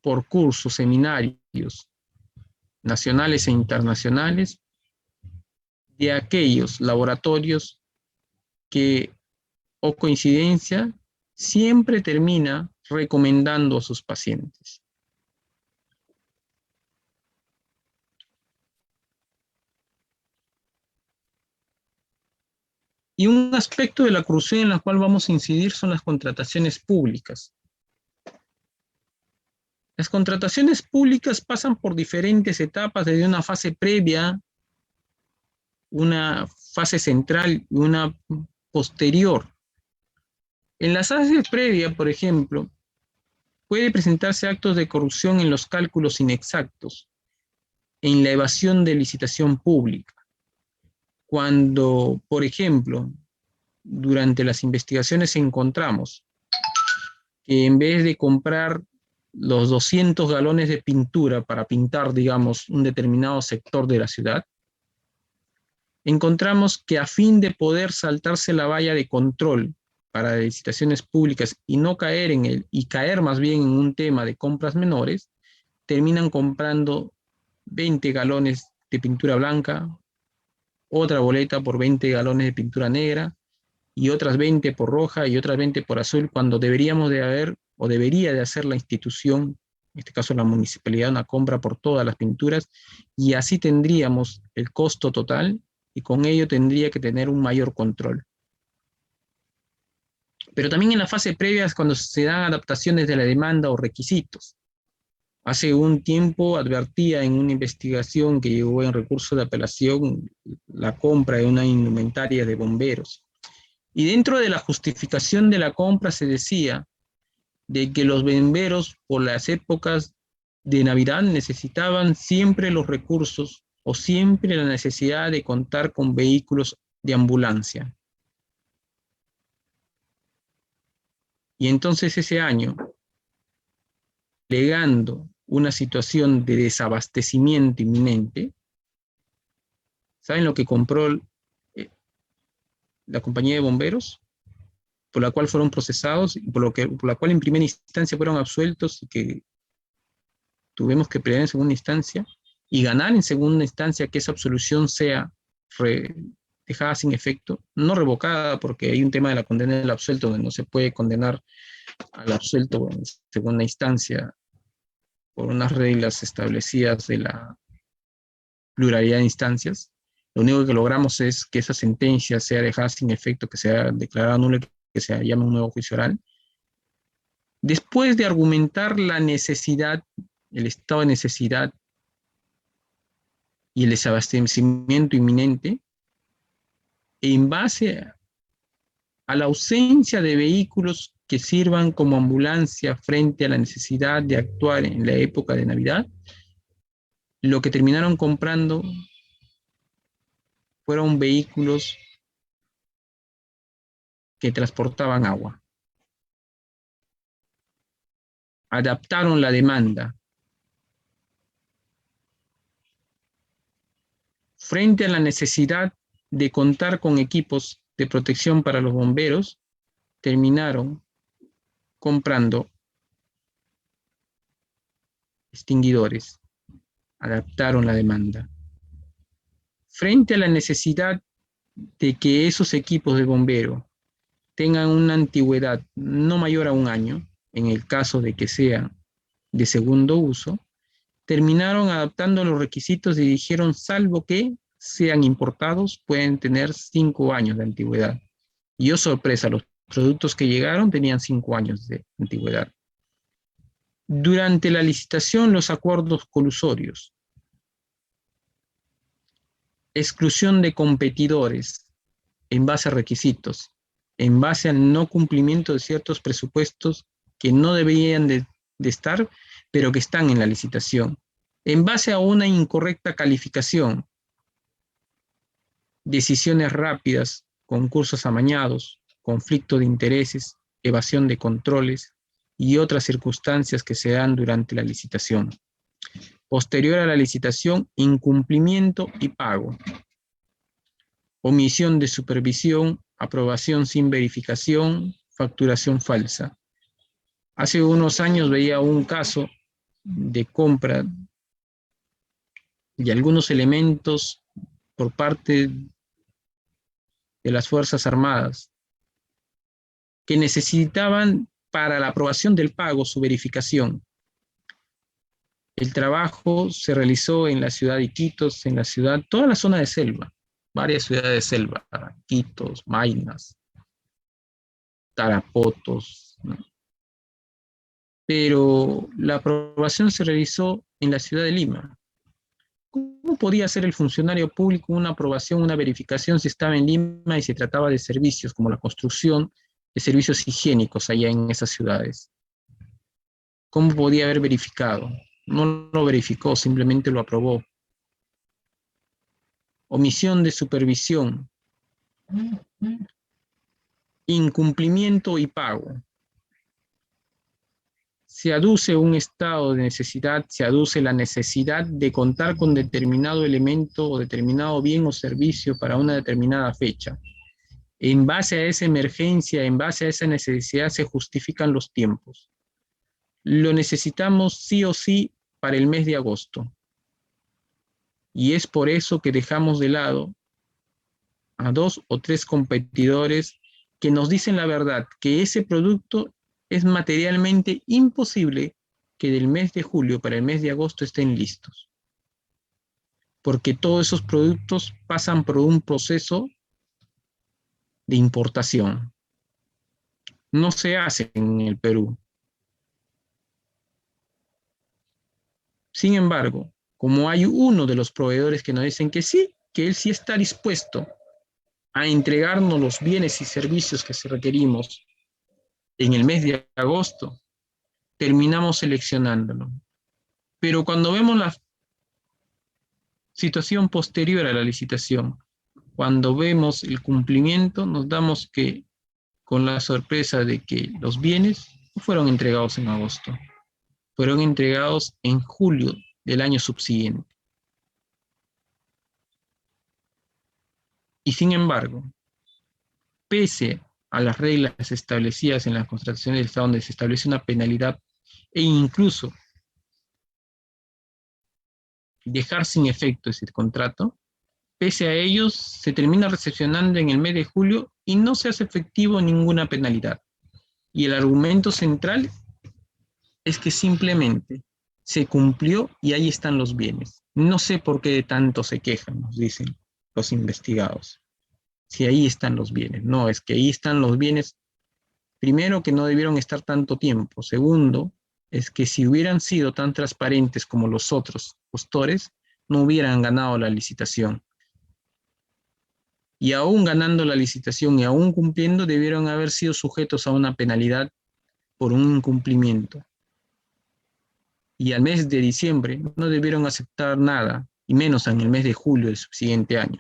por cursos, seminarios nacionales e internacionales de aquellos laboratorios que, o coincidencia, siempre termina recomendando a sus pacientes. Y un aspecto de la corrupción en la cual vamos a incidir son las contrataciones públicas. Las contrataciones públicas pasan por diferentes etapas, desde una fase previa, una fase central y una posterior. En la fase previa, por ejemplo, puede presentarse actos de corrupción en los cálculos inexactos, en la evasión de licitación pública. Cuando, por ejemplo, durante las investigaciones encontramos que en vez de comprar los 200 galones de pintura para pintar, digamos, un determinado sector de la ciudad, encontramos que a fin de poder saltarse la valla de control para licitaciones públicas y no caer en él, y caer más bien en un tema de compras menores, terminan comprando 20 galones de pintura blanca, otra boleta por 20 galones de pintura negra, y otras 20 por roja y otras 20 por azul, cuando deberíamos de haber, o debería de hacer la institución, en este caso la municipalidad, una compra por todas las pinturas, y así tendríamos el costo total, y con ello tendría que tener un mayor control. Pero también en la fase previa es cuando se dan adaptaciones de la demanda o requisitos. Hace un tiempo advertía en una investigación que llegó en recurso de apelación la compra de una indumentaria de bomberos. Y dentro de la justificación de la compra se decía de que los bomberos por las épocas de Navidad necesitaban siempre los recursos o siempre la necesidad de contar con vehículos de ambulancia. Y entonces ese año, alegando una situación de desabastecimiento inminente, ¿saben lo que compró la compañía de bomberos? Por la cual fueron procesados y por la cual en primera instancia fueron absueltos y que tuvimos que pelear en segunda instancia y ganar en segunda instancia que esa absolución sea dejada sin efecto, no revocada, porque hay un tema de la condena del absuelto donde no se puede condenar al absuelto en segunda instancia por unas reglas establecidas de la pluralidad de instancias. Lo único que logramos es que esa sentencia sea dejada sin efecto, que sea declarada nula, que se llame un nuevo juicio oral. Después de argumentar la necesidad, el estado de necesidad y el desabastecimiento inminente, en base a la ausencia de vehículos que sirvan como ambulancia frente a la necesidad de actuar en la época de Navidad, lo que terminaron comprando fueron vehículos que transportaban agua. Adaptaron la demanda. Frente a la necesidad de contar con equipos de protección para los bomberos, terminaron comprando extinguidores. Adaptaron la demanda. Frente a la necesidad de que esos equipos de bombero tengan una antigüedad no mayor a 1 año, en el caso de que sean de segundo uso, terminaron adaptando los requisitos y dijeron, salvo que sean importados, pueden tener 5 años de antigüedad. Y oh sorpresa, los productos que llegaron tenían 5 años de antigüedad. Durante la licitación, los acuerdos colusorios, exclusión de competidores en base a requisitos, en base al no cumplimiento de ciertos presupuestos que no deberían de estar, pero que están en la licitación, en base a una incorrecta calificación, decisiones rápidas, concursos amañados, conflicto de intereses, evasión de controles y otras circunstancias que se dan durante la licitación. Posterior a la licitación, incumplimiento y pago. Omisión de supervisión, aprobación sin verificación, facturación falsa. Hace unos años veía un caso de compra de algunos elementos por parte de las Fuerzas Armadas que necesitaban para la aprobación del pago su verificación. El trabajo se realizó en la ciudad de Iquitos, en la ciudad, toda la zona de selva, varias ciudades de selva, Iquitos, Maynas, Tarapotos, ¿no? Pero la aprobación se realizó en la ciudad de Lima. ¿Cómo podía hacer el funcionario público una aprobación, una verificación si estaba en Lima y se trataba de servicios como la construcción de servicios higiénicos allá en esas ciudades? ¿Cómo podía haber verificado? No lo verificó, simplemente lo aprobó. Omisión de supervisión, incumplimiento y pago. Se aduce un estado de necesidad, se aduce la necesidad de contar con determinado elemento o determinado bien o servicio para una determinada fecha. En base a esa emergencia, en base a esa necesidad, se justifican los tiempos. Lo necesitamos sí o sí para el mes de agosto. Y es por eso que dejamos de lado a 2 o 3 competidores que nos dicen la verdad, que ese producto es materialmente imposible que del mes de julio para el mes de agosto estén listos. Porque todos esos productos pasan por un proceso de importación. No se hace en el Perú. Sin embargo, como hay uno de los proveedores que nos dicen que sí, que él sí está dispuesto a entregarnos los bienes y servicios que requerimos en el mes de agosto, terminamos seleccionándolo. Pero cuando vemos la situación posterior a la licitación, cuando vemos el cumplimiento, nos damos que con la sorpresa de que los bienes no fueron entregados en agosto, fueron entregados en julio del año subsiguiente. Y sin embargo, pese a las reglas establecidas en las contrataciones del Estado, donde se establece una penalidad e incluso dejar sin efecto ese contrato, pese a ellos se termina recepcionando en el mes de julio y no se hace efectivo ninguna penalidad. Y el argumento central es que simplemente se cumplió y ahí están los bienes. No sé por qué de tanto se quejan, nos dicen los investigados. Si ahí están los bienes. No, es que ahí están los bienes. Primero, que no debieron estar tanto tiempo. Segundo, es que si hubieran sido tan transparentes como los otros postores, no hubieran ganado la licitación. Y aún ganando la licitación y aún cumpliendo, debieron haber sido sujetos a una penalidad por un incumplimiento. Y al mes de diciembre no debieron aceptar nada, y menos en el mes de julio del subsiguiente año.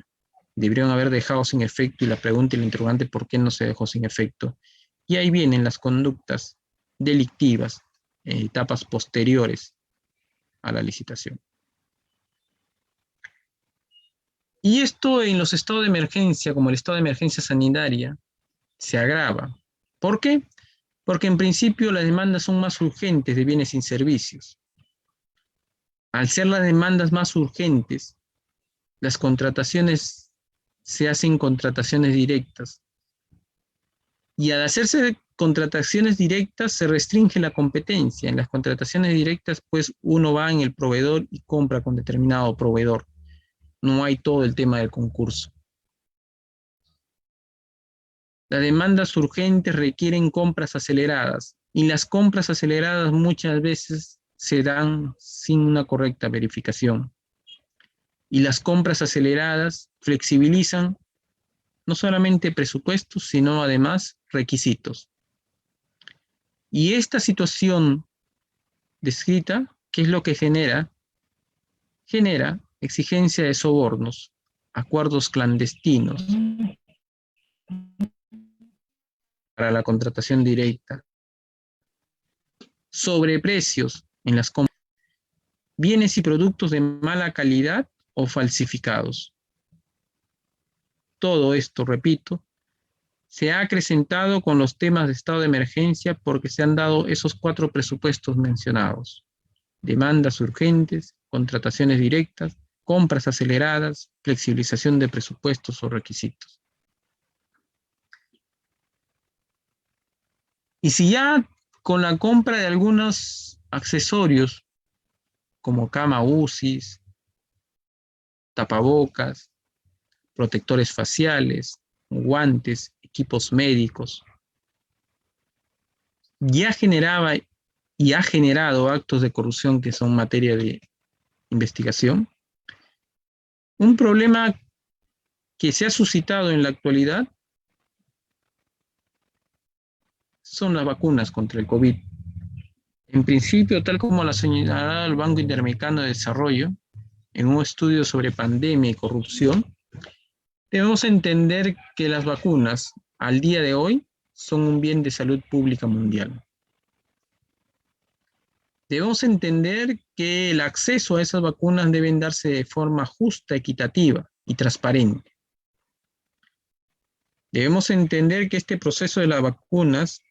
Deberían haber dejado sin efecto, y la pregunta y la interrogante, ¿por qué no se dejó sin efecto? Y ahí vienen las conductas delictivas, etapas posteriores a la licitación. Y esto en los estados de emergencia, como el estado de emergencia sanitaria, se agrava. ¿Por qué? Porque en principio las demandas son más urgentes de bienes y servicios. Al ser las demandas más urgentes, las contrataciones se hacen contrataciones directas. Y al hacerse contrataciones directas se restringe la competencia. En las contrataciones directas, pues uno va en el proveedor y compra con determinado proveedor. No hay todo el tema del concurso. Las demandas urgentes requieren compras aceleradas, y las compras aceleradas muchas veces se dan sin una correcta verificación. Y las compras aceleradas flexibilizan no solamente presupuestos, sino además requisitos. Y esta situación descrita, ¿qué es lo que genera? Genera exigencia de sobornos, acuerdos clandestinos para la contratación directa, sobreprecios en las compras, bienes y productos de mala calidad o falsificados. Todo esto, repito, se ha acrecentado con los temas de estado de emergencia porque se han dado esos 4 presupuestos mencionados: demandas urgentes, contrataciones directas, compras aceleradas, flexibilización de presupuestos o requisitos. Y si ya con la compra de algunos accesorios, como cama UCI, tapabocas, protectores faciales, guantes, equipos médicos, ya generaba y ha generado actos de corrupción que son materia de investigación. Un problema que se ha suscitado en la actualidad son las vacunas contra el COVID. En principio, tal como lo ha señalado el Banco Interamericano de Desarrollo, en un estudio sobre pandemia y corrupción, debemos entender que las vacunas, al día de hoy, son un bien de salud pública mundial. Debemos entender que el acceso a esas vacunas deben darse de forma justa, equitativa y transparente. Debemos entender que este proceso de las vacunas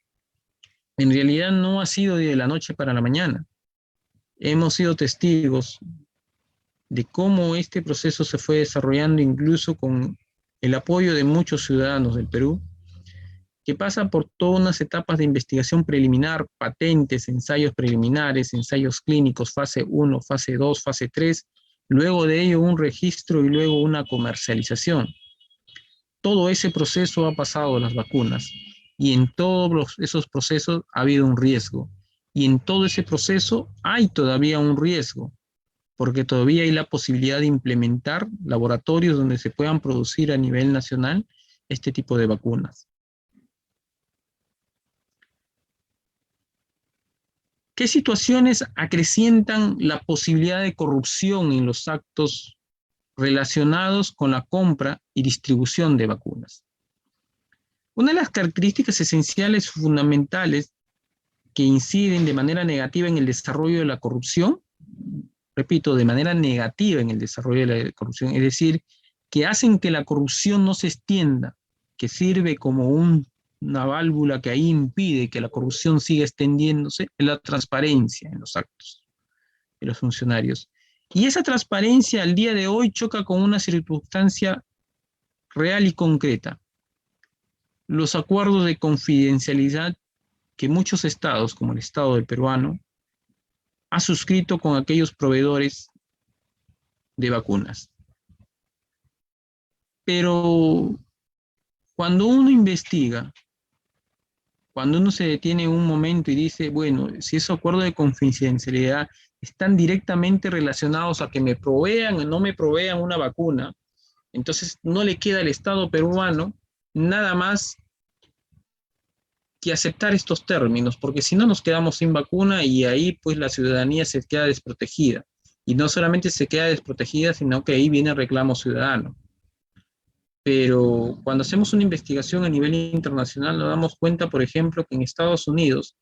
en realidad no ha sido de la noche para la mañana. Hemos sido testigos de cómo este proceso se fue desarrollando incluso con el apoyo de muchos ciudadanos del Perú, que pasa por todas unas etapas de investigación preliminar, patentes, ensayos preliminares, ensayos clínicos, fase 1, fase 2, fase 3, luego de ello un registro y luego una comercialización. Todo ese proceso ha pasado las vacunas y en todos esos procesos ha habido un riesgo. Y en todo ese proceso hay todavía un riesgo, porque todavía hay la posibilidad de implementar laboratorios donde se puedan producir a nivel nacional este tipo de vacunas. ¿Qué situaciones acrecientan la posibilidad de corrupción en los actos relacionados con la compra y distribución de vacunas? Una de las características esenciales fundamentales que inciden de manera negativa en el desarrollo de la corrupción, repito, de manera negativa en el desarrollo de la corrupción, es decir, que hacen que la corrupción no se extienda, que sirve como una válvula que ahí impide que la corrupción siga extendiéndose, es la transparencia en los actos de los funcionarios. Y esa transparencia al día de hoy choca con una circunstancia real y concreta: los acuerdos de confidencialidad que muchos estados, como el estado del peruano, ha suscrito con aquellos proveedores de vacunas. Pero cuando uno investiga, cuando uno se detiene un momento y dice, bueno, si esos acuerdos de confidencialidad están directamente relacionados a que me provean o no me provean una vacuna, entonces no le queda al Estado peruano nada más que aceptar estos términos, porque si no nos quedamos sin vacuna y ahí pues la ciudadanía se queda desprotegida. Y no solamente se queda desprotegida, sino que ahí viene el reclamo ciudadano. Pero cuando hacemos una investigación a nivel internacional nos damos cuenta, por ejemplo, que en Estados Unidos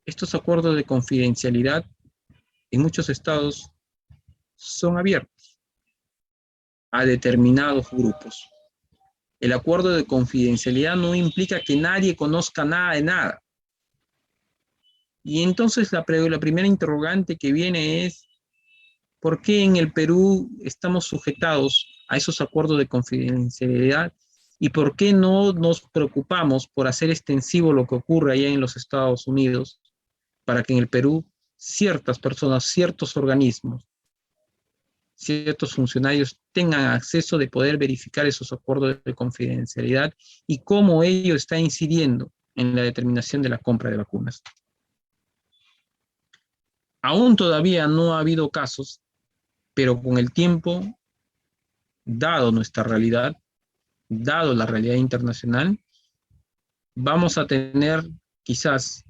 estos acuerdos de confidencialidad en muchos estados son abiertos a determinados grupos. El acuerdo de confidencialidad no implica que nadie conozca nada de nada. Y entonces la primera interrogante que viene es, ¿por qué en el Perú estamos sujetados a esos acuerdos de confidencialidad? ¿Y por qué no nos preocupamos por hacer extensivo lo que ocurre allá en los Estados Unidos para que en el Perú ciertas personas, ciertos organismos, ciertos funcionarios tengan acceso de poder verificar esos acuerdos de confidencialidad y cómo ello está incidiendo en la determinación de la compra de vacunas? Aún todavía no ha habido casos, pero con el tiempo, dado nuestra realidad, dado la realidad internacional, vamos a tener quizás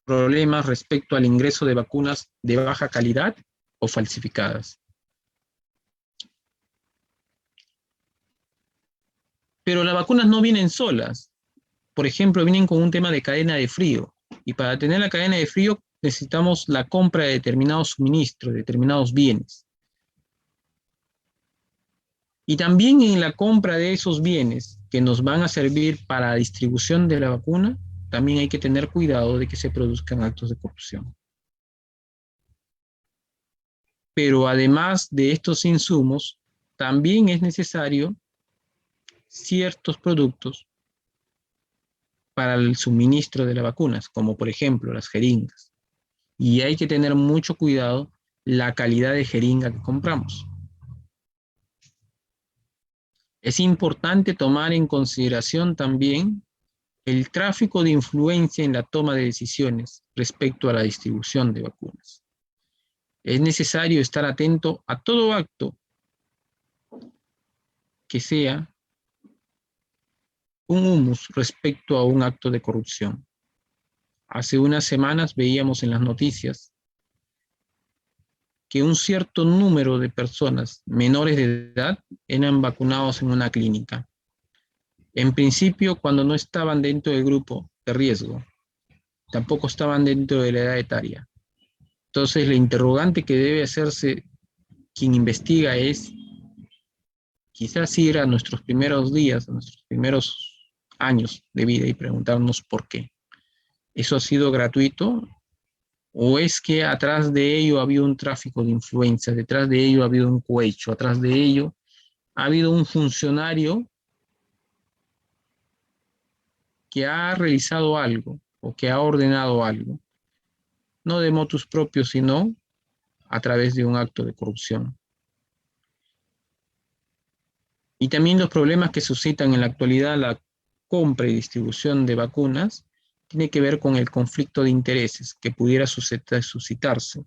problemas respecto al ingreso de vacunas de baja calidad o falsificadas. Pero las vacunas no vienen solas. Por ejemplo, vienen con un tema de cadena de frío. Y para tener la cadena de frío necesitamos la compra de determinados suministros, de determinados bienes. Y también en la compra de esos bienes que nos van a servir para la distribución de la vacuna, también hay que tener cuidado de que se produzcan actos de corrupción. Pero además de estos insumos, también es necesario ciertos productos para el suministro de las vacunas, como por ejemplo las jeringas. Y hay que tener mucho cuidado la calidad de jeringa que compramos. Es importante tomar en consideración también el tráfico de influencia en la toma de decisiones respecto a la distribución de vacunas. Es necesario estar atento a todo acto que sea un humus respecto a un acto de corrupción. Hace unas semanas veíamos en las noticias que un cierto número de personas menores de edad eran vacunados en una clínica. En principio, cuando no estaban dentro del grupo de riesgo, tampoco estaban dentro de la edad etaria. Entonces, la interrogante que debe hacerse quien investiga es quizás ir a nuestros primeros días, a nuestros primeros años de vida y preguntarnos por qué. ¿Eso ha sido gratuito? ¿O es que atrás de ello ha habido un tráfico de influencia, detrás de ello ha habido un cohecho, atrás de ello ha habido un funcionario que ha realizado algo o que ha ordenado algo, no de motus propios, sino a través de un acto de corrupción? Y también los problemas que suscitan en la actualidad la compra y distribución de vacunas tiene que ver con el conflicto de intereses que pudiera suscitarse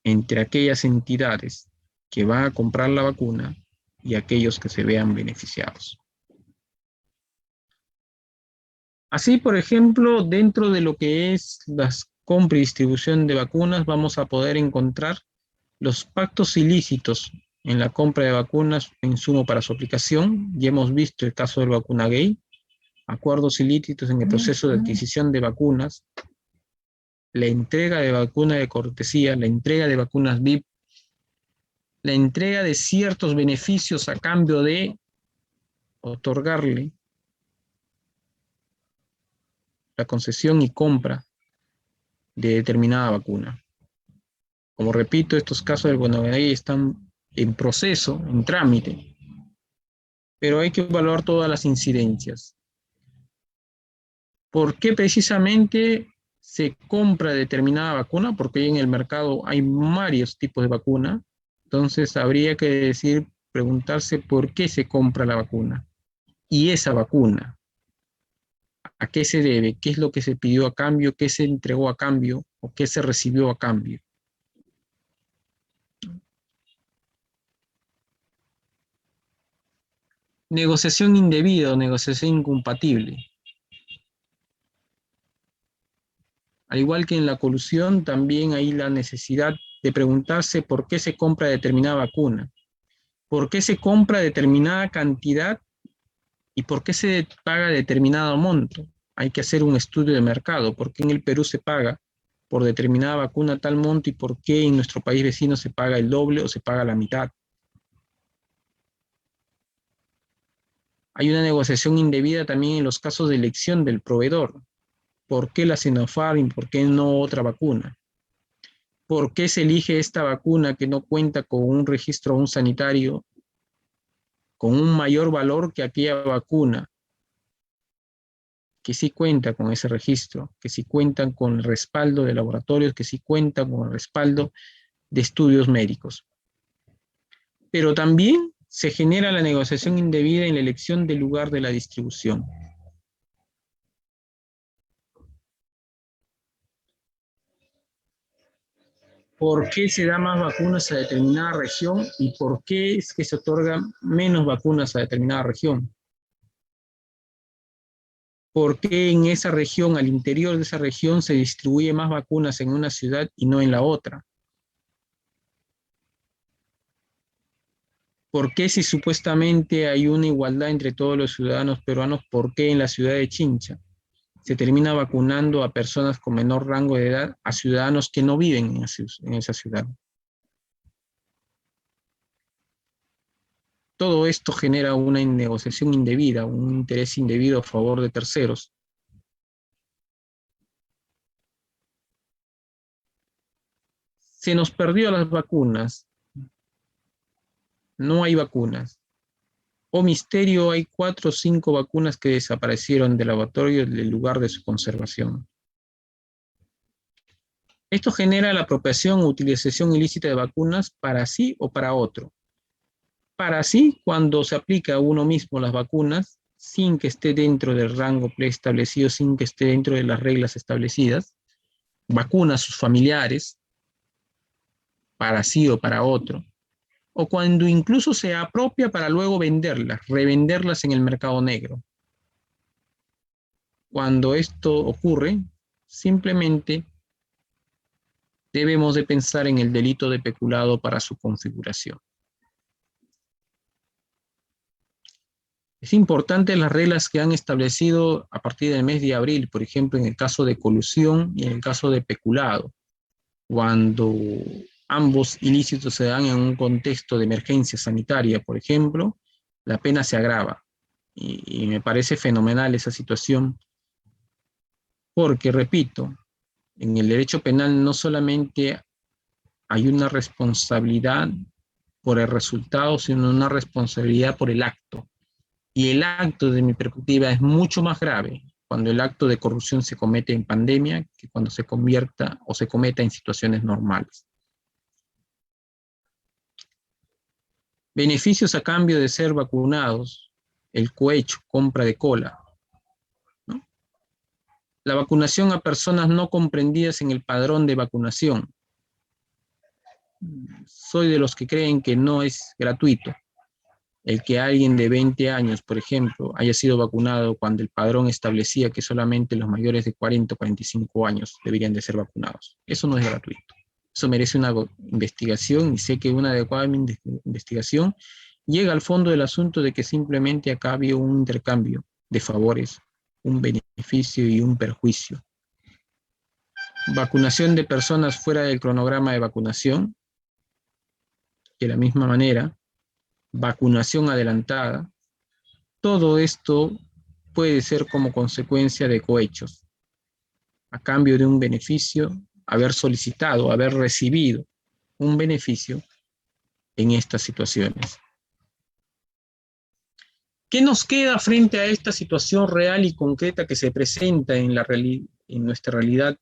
entre aquellas entidades que van a comprar la vacuna y aquellos que se vean beneficiados. Así, por ejemplo, dentro de lo que es la compra y distribución de vacunas, vamos a poder encontrar los pactos ilícitos en la compra de vacunas e insumo para su aplicación. Ya hemos visto el caso del Vacunagate, acuerdos ilícitos en el proceso de adquisición de vacunas, la entrega de vacunas de cortesía, la entrega de vacunas VIP, la entrega de ciertos beneficios a cambio de otorgarle la concesión y compra de determinada vacuna. Como repito, estos casos del Vacunagate están en proceso, en trámite, pero hay que evaluar todas las incidencias. ¿Por qué precisamente se compra determinada vacuna? Porque en el mercado hay varios tipos de vacuna. Entonces habría que preguntarse por qué se compra la vacuna. Y esa vacuna, ¿a qué se debe? ¿Qué es lo que se pidió a cambio? ¿Qué se entregó a cambio? ¿O qué se recibió a cambio? Negociación indebida o negociación incompatible. Al igual que en la colusión, también hay la necesidad de preguntarse por qué se compra determinada vacuna, por qué se compra determinada cantidad y por qué se paga determinado monto. Hay que hacer un estudio de mercado, por qué en el Perú se paga por determinada vacuna tal monto y por qué en nuestro país vecino se paga el doble o se paga la mitad. Hay una negociación indebida también en los casos de elección del proveedor. ¿Por qué la Sinopharm y por qué no otra vacuna? ¿Por qué se elige esta vacuna que no cuenta con un registro un sanitario con un mayor valor que aquella vacuna que sí cuenta con ese registro, que sí cuentan con el respaldo de laboratorios, que sí cuentan con el respaldo de estudios médicos? Pero también se genera la negociación indebida en la elección del lugar de la distribución. ¿Por qué se da más vacunas a determinada región y por qué es que se otorgan menos vacunas a determinada región? ¿Por qué en esa región, al interior de esa región, se distribuye más vacunas en una ciudad y no en la otra? ¿Por qué si supuestamente hay una igualdad entre todos los ciudadanos peruanos, por qué en la ciudad de Chincha se termina vacunando a personas con menor rango de edad, a ciudadanos que no viven en esa ciudad? todo esto genera una negociación indebida, un interés indebido a favor de terceros. Se nos perdió las vacunas, no hay vacunas. Oh misterio, hay 4 o 5 vacunas que desaparecieron del laboratorio del lugar de su conservación. Esto genera la apropiación o utilización ilícita de vacunas para sí o para otro. Para sí, cuando se aplica a uno mismo las vacunas, sin que esté dentro del rango preestablecido, sin que esté dentro de las reglas establecidas, vacuna a sus familiares, para sí o para otro, o cuando incluso se apropia para luego venderlas, revenderlas en el mercado negro. Cuando esto ocurre, simplemente debemos de pensar en el delito de peculado para su configuración. Es importante las reglas que han establecido a partir del mes de abril, por ejemplo, en el caso de colusión y en el caso de peculado, cuando ambos ilícitos se dan en un contexto de emergencia sanitaria, por ejemplo, la pena se agrava. Y me parece fenomenal esa situación, porque, repito, en el derecho penal no solamente hay una responsabilidad por el resultado, sino una responsabilidad por el acto. Y el acto, de mi perspectiva, es mucho más grave cuando el acto de corrupción se comete en pandemia que cuando se convierta o se cometa en situaciones normales. Beneficios a cambio de ser vacunados, el cohecho, compra de cola, ¿no? La vacunación a personas no comprendidas en el padrón de vacunación. Soy de los que creen que no es gratuito el que alguien de 20 años, por ejemplo, haya sido vacunado cuando el padrón establecía que solamente los mayores de 40 o 45 años deberían de ser vacunados. Eso no es gratuito. Eso merece una investigación y sé que una adecuada investigación llega al fondo del asunto de que simplemente acá había un intercambio de favores, un beneficio y un perjuicio. Vacunación de personas fuera del cronograma de vacunación, de la misma manera, vacunación adelantada, todo esto puede ser como consecuencia de cohechos, a cambio de un beneficio, haber solicitado, haber recibido un beneficio en estas situaciones. ¿Qué nos queda frente a esta situación real y concreta que se presenta en nuestra realidad?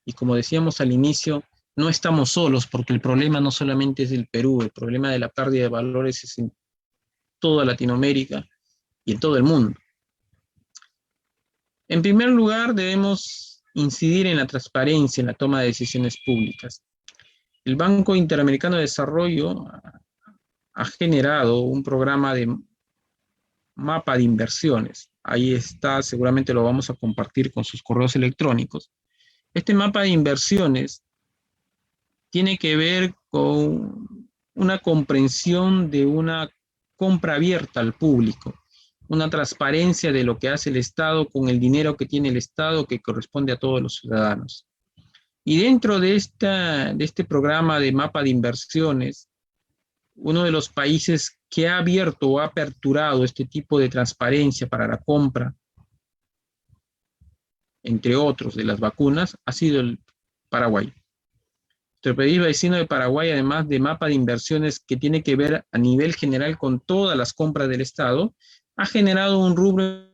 Y como decíamos al inicio, no estamos solos porque el problema no solamente es del Perú, el problema de la pérdida de valores es en toda Latinoamérica y en todo el mundo. En primer lugar, debemos incidir en la transparencia en la toma de decisiones públicas. El Banco Interamericano de Desarrollo ha generado un programa de mapa de inversiones. Ahí está, seguramente lo vamos a compartir con sus correos electrónicos. Este mapa de inversiones tiene que ver con una comprensión de una compra abierta al público, una transparencia de lo que hace el Estado con el dinero que tiene el Estado que corresponde a todos los ciudadanos. Y dentro de este programa de mapa de inversiones, uno de los países que ha abierto o ha aperturado este tipo de transparencia para la compra, entre otros, de las vacunas, ha sido el Paraguay. Nuestro país vecino de Paraguay, además de mapa de inversiones que tiene que ver a nivel general con todas las compras del Estado, ha generado un rubro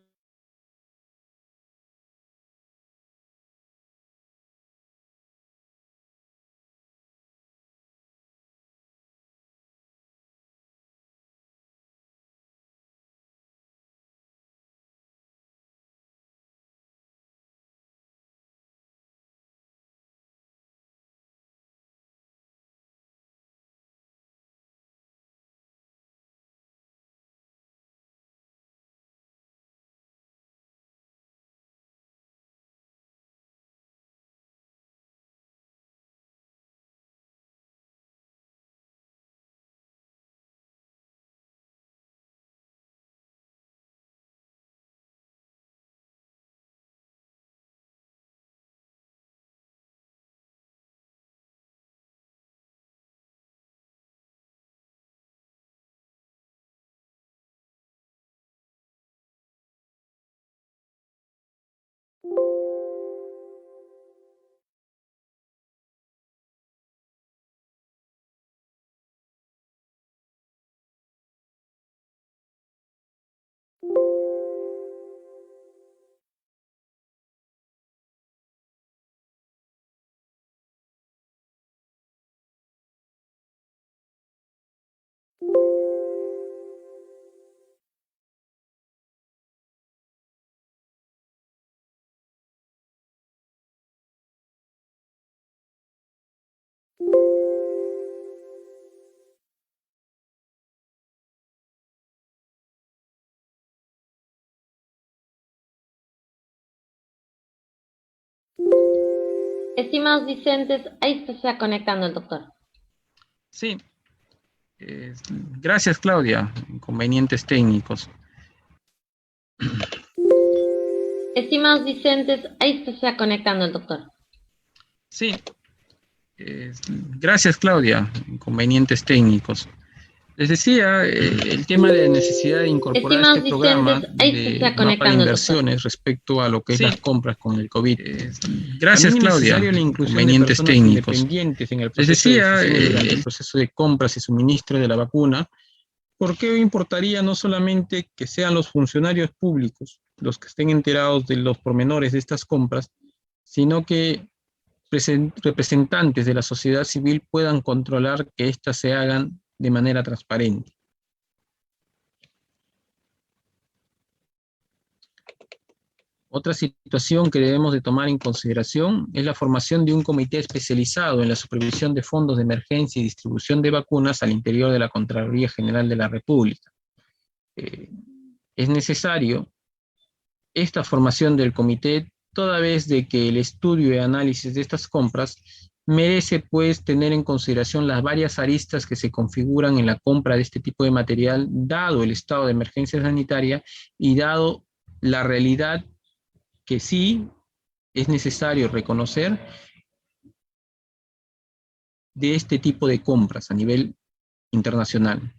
Estimados discentes, ahí se está conectando el doctor. Sí. Gracias, Claudia. Inconvenientes técnicos. Estimados discentes, ahí se está conectando el doctor. Sí. Gracias, Claudia. Inconvenientes técnicos. Les decía, el tema de la necesidad de incorporar Estimados este programa discentes, ahí se de está mapa de conectando el doctor. inversiones respecto a lo que es las compras con el COVID. Gracias, También es Claudia. necesario la inclusión de Inconvenientes personas técnicos. independientes en el Les proceso de decía, decisiones durante el proceso de compras y suministro de la vacuna, porque hoy importaría no solamente que sean los funcionarios públicos los que estén enterados de los pormenores de estas compras, sino que representantes de la sociedad civil puedan controlar que éstas se hagan de manera transparente. Otra situación que debemos de tomar en consideración es la formación de un comité especializado en la supervisión de fondos de emergencia y distribución de vacunas al interior de la Contraloría General de la República. Es necesario esta formación del comité, toda vez de que el estudio y análisis de estas compras merece pues tener en consideración las varias aristas que se configuran en la compra de este tipo de material, dado el estado de emergencia sanitaria y dado la realidad que sí es necesario reconocer de este tipo de compras a nivel internacional.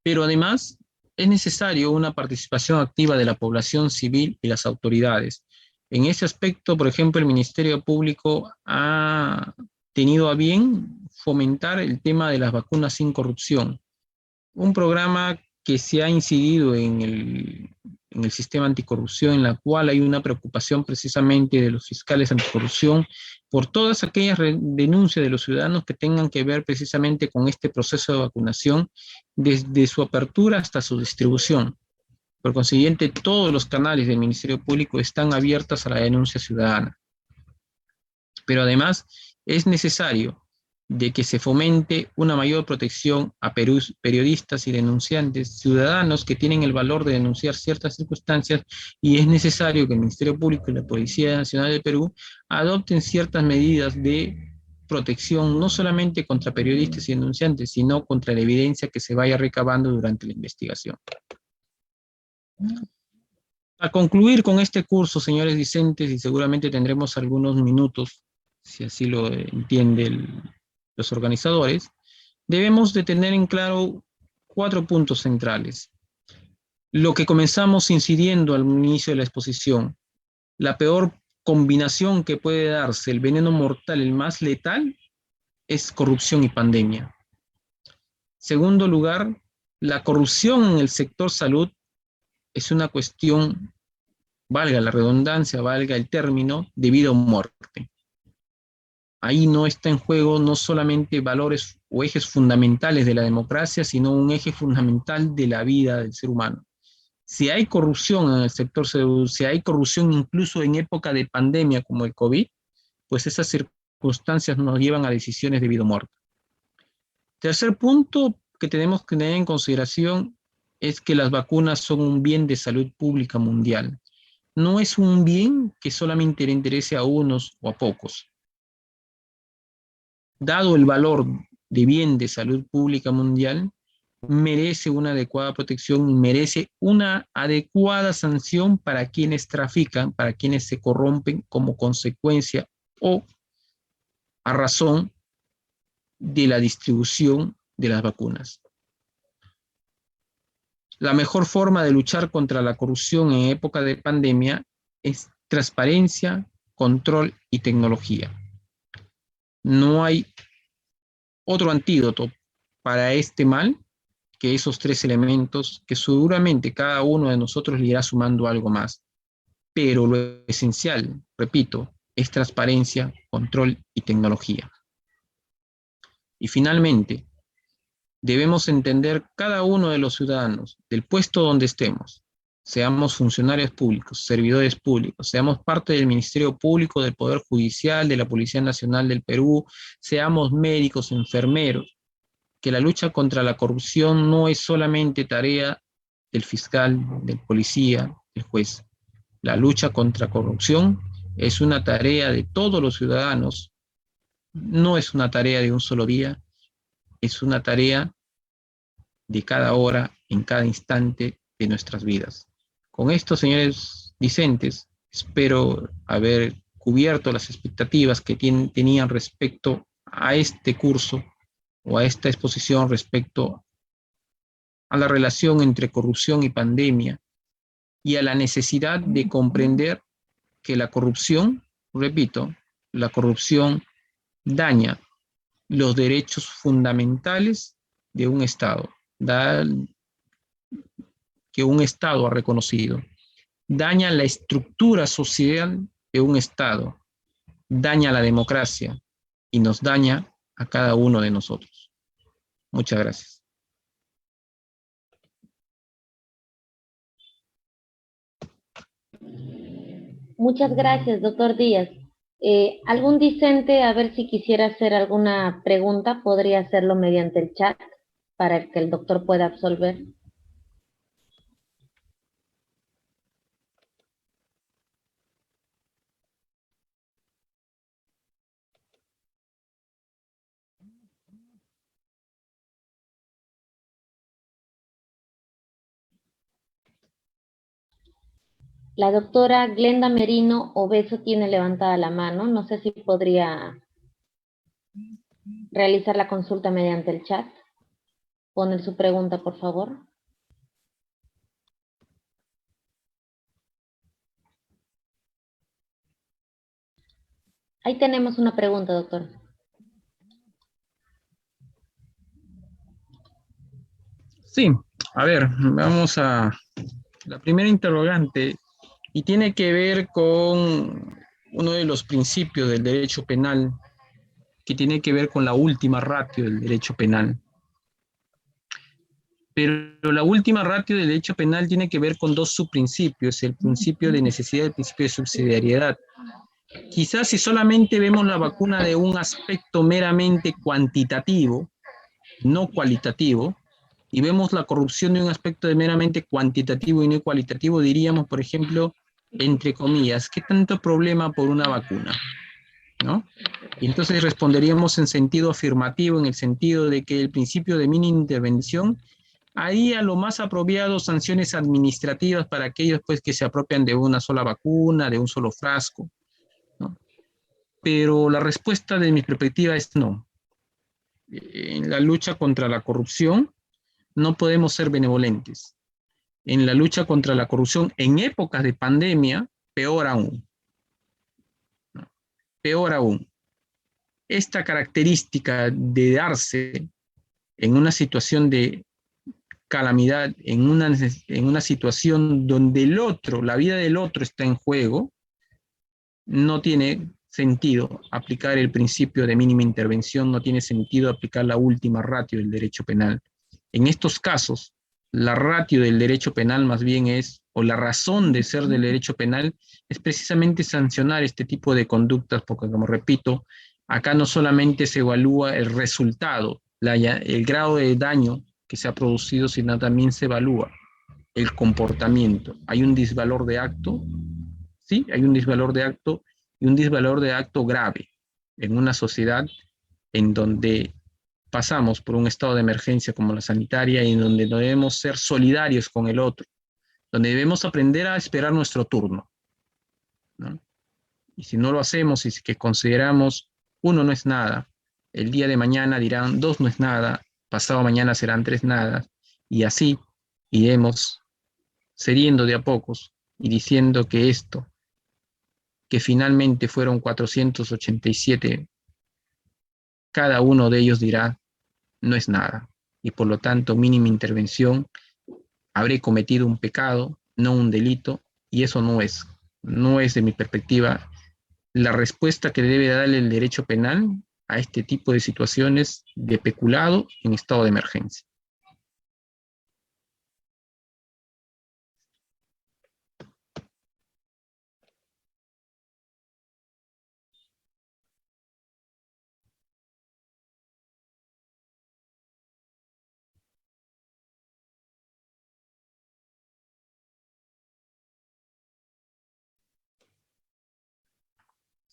Pero además es necesario una participación activa de la población civil y las autoridades. En ese aspecto, por ejemplo, el Ministerio Público ha tenido a bien fomentar el tema de las vacunas sin corrupción, un programa que se ha incidido en el sistema anticorrupción, en la cual hay una preocupación precisamente de los fiscales anticorrupción por todas aquellas denuncias de los ciudadanos que tengan que ver precisamente con este proceso de vacunación, desde su apertura hasta su distribución. Por consiguiente, todos los canales del Ministerio Público están abiertos a la denuncia ciudadana. Pero además es necesario de que se fomente una mayor protección a periodistas y denunciantes, ciudadanos que tienen el valor de denunciar ciertas circunstancias, y es necesario que el Ministerio Público y la Policía Nacional del Perú adopten ciertas medidas de protección, no solamente contra periodistas y denunciantes, sino contra la evidencia que se vaya recabando durante la investigación. A concluir con este curso, señores discentes, y seguramente tendremos algunos minutos, si así lo entienden los organizadores, debemos de tener en claro 4 puntos centrales. Lo que comenzamos incidiendo al inicio de la exposición, la peor combinación que puede darse, el veneno mortal, el más letal, es corrupción y pandemia. Segundo lugar, la corrupción en el sector salud es una cuestión, valga la redundancia, valga el término, de vida o muerte. Ahí no está en juego no solamente valores o ejes fundamentales de la democracia, sino un eje fundamental de la vida del ser humano. Si hay corrupción en el sector salud, si hay corrupción incluso en época de pandemia como el COVID, pues esas circunstancias nos llevan a decisiones de vida o muerte. Tercer punto que tenemos que tener en consideración es que las vacunas son un bien de salud pública mundial. No es un bien que solamente le interese a unos o a pocos. Dado el valor de bien de salud pública mundial, merece una adecuada protección y merece una adecuada sanción para quienes trafican, para quienes se corrompen como consecuencia o a razón de la distribución de las vacunas. La mejor forma de luchar contra la corrupción en época de pandemia es transparencia, control y tecnología. No hay otro antídoto para este mal que esos 3 elementos, que seguramente cada uno de nosotros le irá sumando algo más. Pero lo esencial, repito, es transparencia, control y tecnología. Y finalmente, debemos entender cada uno de los ciudadanos, del puesto donde estemos, seamos funcionarios públicos, servidores públicos, seamos parte del Ministerio Público, del Poder Judicial, de la Policía Nacional del Perú, seamos médicos, enfermeros, que la lucha contra la corrupción no es solamente tarea del fiscal, del policía, del juez. La lucha contra corrupción es una tarea de todos los ciudadanos, no es una tarea de un solo día, es una tarea de cada hora, en cada instante de nuestras vidas. Con esto, señores discentes, espero haber cubierto las expectativas que tenían respecto a este curso o a esta exposición respecto a la relación entre corrupción y pandemia y a la necesidad de comprender que la corrupción, repito, la corrupción daña los derechos fundamentales de un Estado, da, que un Estado ha reconocido, daña la estructura social de un Estado, daña la democracia y nos daña a cada uno de nosotros. Muchas gracias. Muchas gracias, doctor Díaz. ¿Algún discente, a ver si quisiera hacer alguna pregunta, podría hacerlo mediante el chat para que el doctor pueda absolver? La doctora Glenda Merino Obeso tiene levantada la mano. No sé si podría realizar la consulta mediante el chat. Poner su pregunta, por favor. Ahí tenemos una pregunta, doctor. Sí, a ver, vamos a la primera interrogante y tiene que ver con uno de los principios del derecho penal que tiene que ver con la última ratio del derecho penal. Pero la última ratio del derecho penal tiene que ver con dos subprincipios, el principio de necesidad y el principio de subsidiariedad. Quizás si solamente vemos la vacuna de un aspecto meramente cuantitativo, no cualitativo, y vemos la corrupción de un aspecto de meramente cuantitativo y no cualitativo, diríamos, por ejemplo, entre comillas, ¿qué tanto problema por una vacuna? ¿No? Y entonces responderíamos en sentido afirmativo, en el sentido de que el principio de mínima intervención haría lo más apropiado sanciones administrativas para aquellos pues, que se apropian de una sola vacuna, de un solo frasco, ¿no? Pero la respuesta de mi perspectiva es no. En la lucha contra la corrupción no podemos ser benevolentes. En la lucha contra la corrupción en épocas de pandemia, peor aún. ¿No? Peor aún. Esta característica de darse en una situación de calamidad, en una situación donde el otro, la vida del otro está en juego, no tiene sentido aplicar el principio de mínima intervención, no tiene sentido aplicar la última ratio del derecho penal. En estos casos, la ratio del derecho penal más bien es, o la razón de ser del derecho penal, es precisamente sancionar este tipo de conductas, porque como repito, acá no solamente se evalúa el resultado, el grado de daño que se ha producido, sino también se evalúa el comportamiento. Hay un disvalor de acto, ¿sí? Hay un disvalor de acto y un disvalor de acto grave en una sociedad en donde pasamos por un estado de emergencia como la sanitaria y en donde debemos ser solidarios con el otro, donde debemos aprender a esperar nuestro turno, ¿no? Y si no lo hacemos y si que consideramos uno no es nada, el día de mañana dirán dos no es nada, pasado mañana serán tres nada, y así iremos cediendo de a pocos y diciendo que esto, que finalmente fueron 487, cada uno de ellos dirá, no es nada, y por lo tanto mínima intervención, habré cometido un pecado, no un delito, y eso no es de mi perspectiva la respuesta que debe darle el derecho penal a este tipo de situaciones de peculado en estado de emergencia.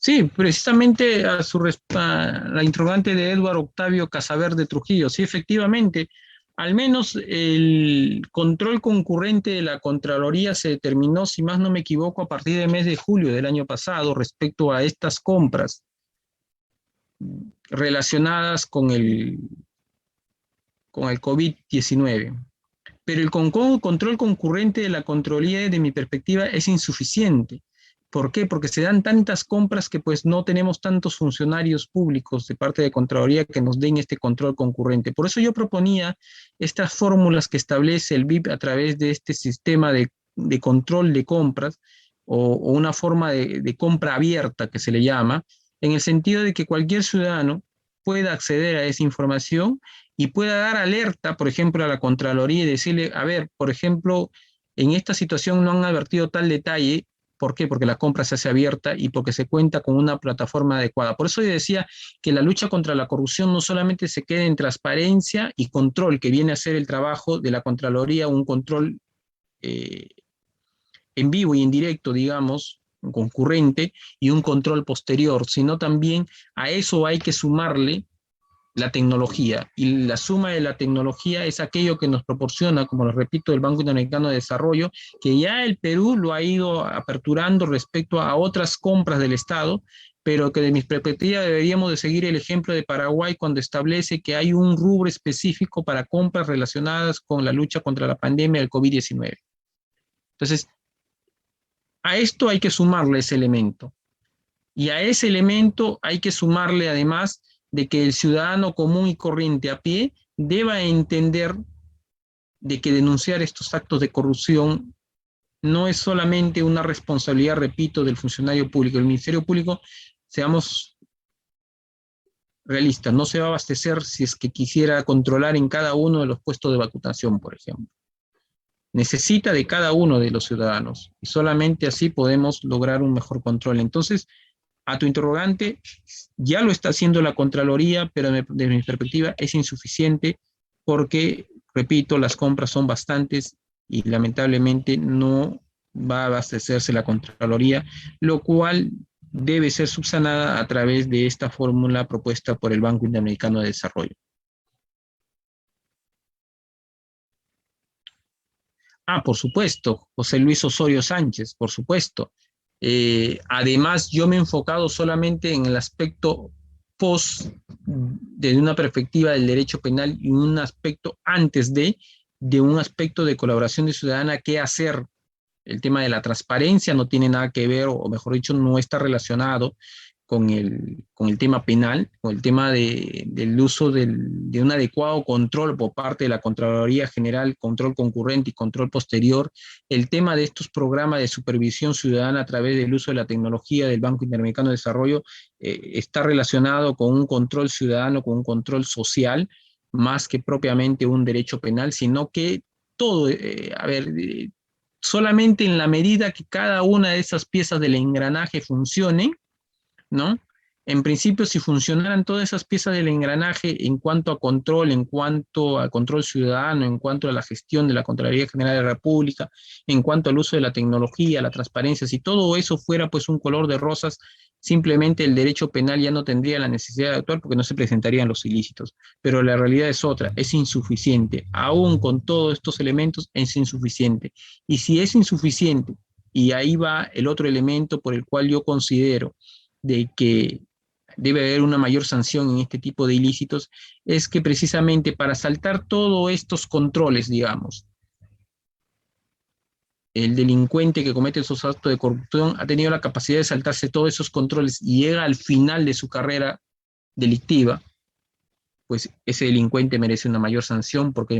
Sí, precisamente a la interrogante de Eduardo Octavio Casaverde Trujillo, sí, efectivamente, al menos el control concurrente de la Contraloría se determinó, si más no me equivoco, a partir del mes de julio del año pasado respecto a estas compras relacionadas con el COVID-19. Pero el control concurrente de la Contraloría, desde mi perspectiva, es insuficiente. ¿Por qué? Porque se dan tantas compras que pues no tenemos tantos funcionarios públicos de parte de Contraloría que nos den este control concurrente. Por eso yo proponía estas fórmulas que establece el BIP a través de este sistema de control de compras o una forma de compra abierta que se le llama, en el sentido de que cualquier ciudadano pueda acceder a esa información y pueda dar alerta, por ejemplo, a la Contraloría y decirle, a ver, por ejemplo, en esta situación no han advertido tal detalle. ¿Por qué? Porque la compra se hace abierta y porque se cuenta con una plataforma adecuada. Por eso yo decía que la lucha contra la corrupción no solamente se quede en transparencia y control, que viene a ser el trabajo de la Contraloría, un control en vivo y en directo, digamos, concurrente, y un control posterior, sino también a eso hay que sumarle la tecnología, y la suma de la tecnología es aquello que nos proporciona, como lo repito, el Banco Interamericano de Desarrollo, que ya el Perú lo ha ido aperturando respecto a otras compras del Estado, pero que de mi perspectiva deberíamos de seguir el ejemplo de Paraguay cuando establece que hay un rubro específico para compras relacionadas con la lucha contra la pandemia del COVID-19. Entonces, a esto hay que sumarle ese elemento. Y a ese elemento hay que sumarle además de que el ciudadano común y corriente a pie deba entender de que denunciar estos actos de corrupción no es solamente una responsabilidad, repito, del funcionario público. El Ministerio Público, seamos realistas, no se va a abastecer si es que quisiera controlar en cada uno de los puestos de vacunación, por ejemplo. Necesita de cada uno de los ciudadanos y solamente así podemos lograr un mejor control. Entonces, a tu interrogante, ya lo está haciendo la Contraloría, pero desde mi perspectiva es insuficiente porque, repito, las compras son bastantes y lamentablemente no va a abastecerse la Contraloría, lo cual debe ser subsanada a través de esta fórmula propuesta por el Banco Interamericano de Desarrollo. Por supuesto, José Luis Osorio Sánchez, por supuesto. Además, yo me he enfocado solamente en el aspecto post, desde una perspectiva del derecho penal y un aspecto antes de un aspecto de colaboración ciudadana, qué hacer. El tema de la transparencia no tiene nada que ver, o mejor dicho, no está relacionado con el tema penal, con el tema del uso de un adecuado control por parte de la Contraloría General, control concurrente y control posterior. El tema de estos programas de supervisión ciudadana a través del uso de la tecnología del Banco Interamericano de Desarrollo está relacionado con un control ciudadano, con un control social, más que propiamente un derecho penal, sino que todo, solamente en la medida que cada una de esas piezas del engranaje funcione, ¿no? En principio, si funcionaran todas esas piezas del engranaje en cuanto a control ciudadano, en cuanto a la gestión de la Contraloría General de la República, en cuanto al uso de la tecnología, la transparencia, si todo eso fuera pues un color de rosas, simplemente el derecho penal ya no tendría la necesidad de actuar porque no se presentarían los ilícitos. Pero la realidad es otra, es insuficiente. Aún con todos estos elementos es insuficiente. Y si es insuficiente, y ahí va el otro elemento por el cual yo considero de que debe haber una mayor sanción en este tipo de ilícitos, es que precisamente para saltar todos estos controles, digamos, el delincuente que comete esos actos de corrupción ha tenido la capacidad de saltarse todos esos controles y llega al final de su carrera delictiva, pues ese delincuente merece una mayor sanción porque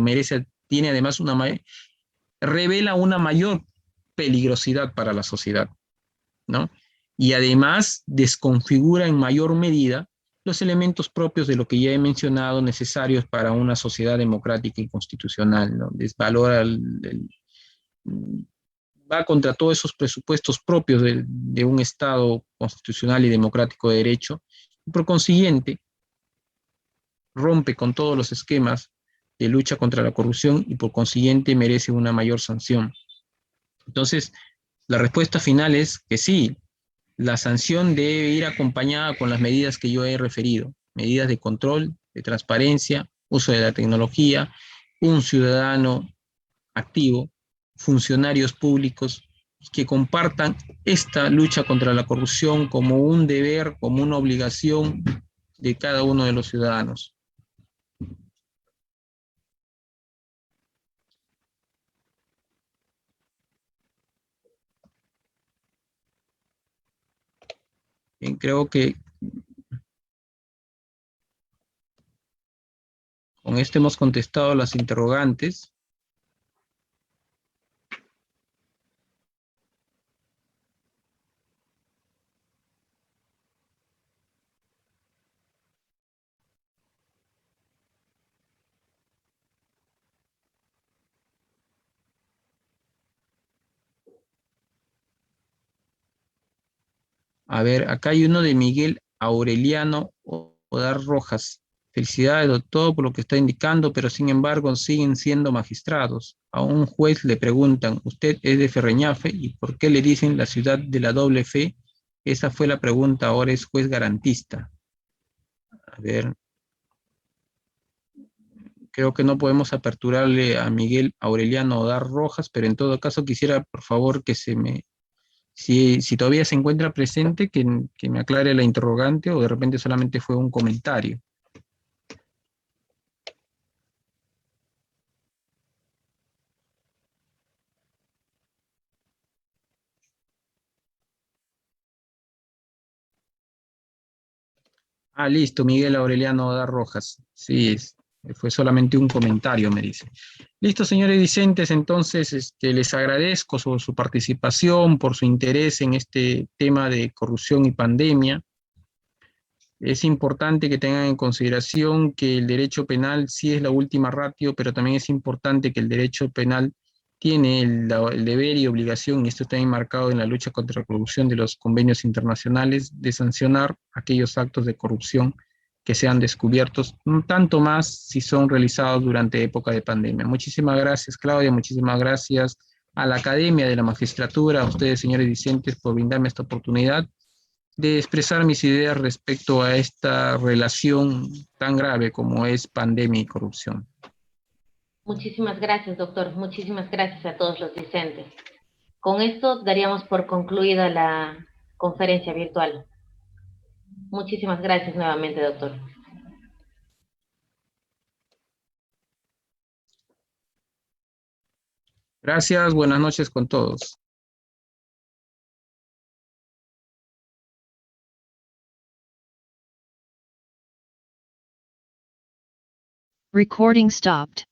tiene además revela una mayor peligrosidad para la sociedad, ¿no? Y además desconfigura en mayor medida los elementos propios de lo que ya he mencionado necesarios para una sociedad democrática y constitucional, ¿no? Desvalora va contra todos esos presupuestos propios de un Estado constitucional y democrático de derecho, y por consiguiente rompe con todos los esquemas de lucha contra la corrupción y por consiguiente merece una mayor sanción. Entonces, la respuesta final es que sí, la sanción debe ir acompañada con las medidas que yo he referido, medidas de control, de transparencia, uso de la tecnología, un ciudadano activo, funcionarios públicos que compartan esta lucha contra la corrupción como un deber, como una obligación de cada uno de los ciudadanos. Bien, creo que con esto hemos contestado las interrogantes. A ver, acá hay uno de Miguel Aureliano Odar Rojas. Felicidades, doctor, por lo que está indicando, pero sin embargo siguen siendo magistrados. A un juez le preguntan, ¿usted es de Ferreñafe? ¿Y por qué le dicen la ciudad de la doble fe? Esa fue la pregunta, ahora es juez garantista. A ver, creo que no podemos aperturarle a Miguel Aureliano Odar Rojas, pero en todo caso quisiera, por favor, que se me... Si todavía se encuentra presente, que me aclare la interrogante o de repente solamente fue un comentario. Ah, listo, Miguel Aureliano Odar Rojas. Sí, fue solamente un comentario, me dice. Listo, señores Vicentes, entonces les agradezco su participación, por su interés en este tema de corrupción y pandemia. Es importante que tengan en consideración que el derecho penal sí es la última ratio, pero también es importante que el derecho penal tiene el deber y obligación, y esto está enmarcado en la lucha contra la corrupción de los convenios internacionales, de sancionar aquellos actos de corrupción que sean descubiertos, tanto más si son realizados durante época de pandemia. Muchísimas gracias, Claudia, muchísimas gracias a la Academia de la Magistratura, a ustedes, señores Vicentes, por brindarme esta oportunidad de expresar mis ideas respecto a esta relación tan grave como es pandemia y corrupción. Muchísimas gracias, doctor. Muchísimas gracias a todos los discentes. Con esto daríamos por concluida la conferencia virtual. Muchísimas gracias nuevamente, doctor. Gracias, buenas noches con todos. Recording stopped.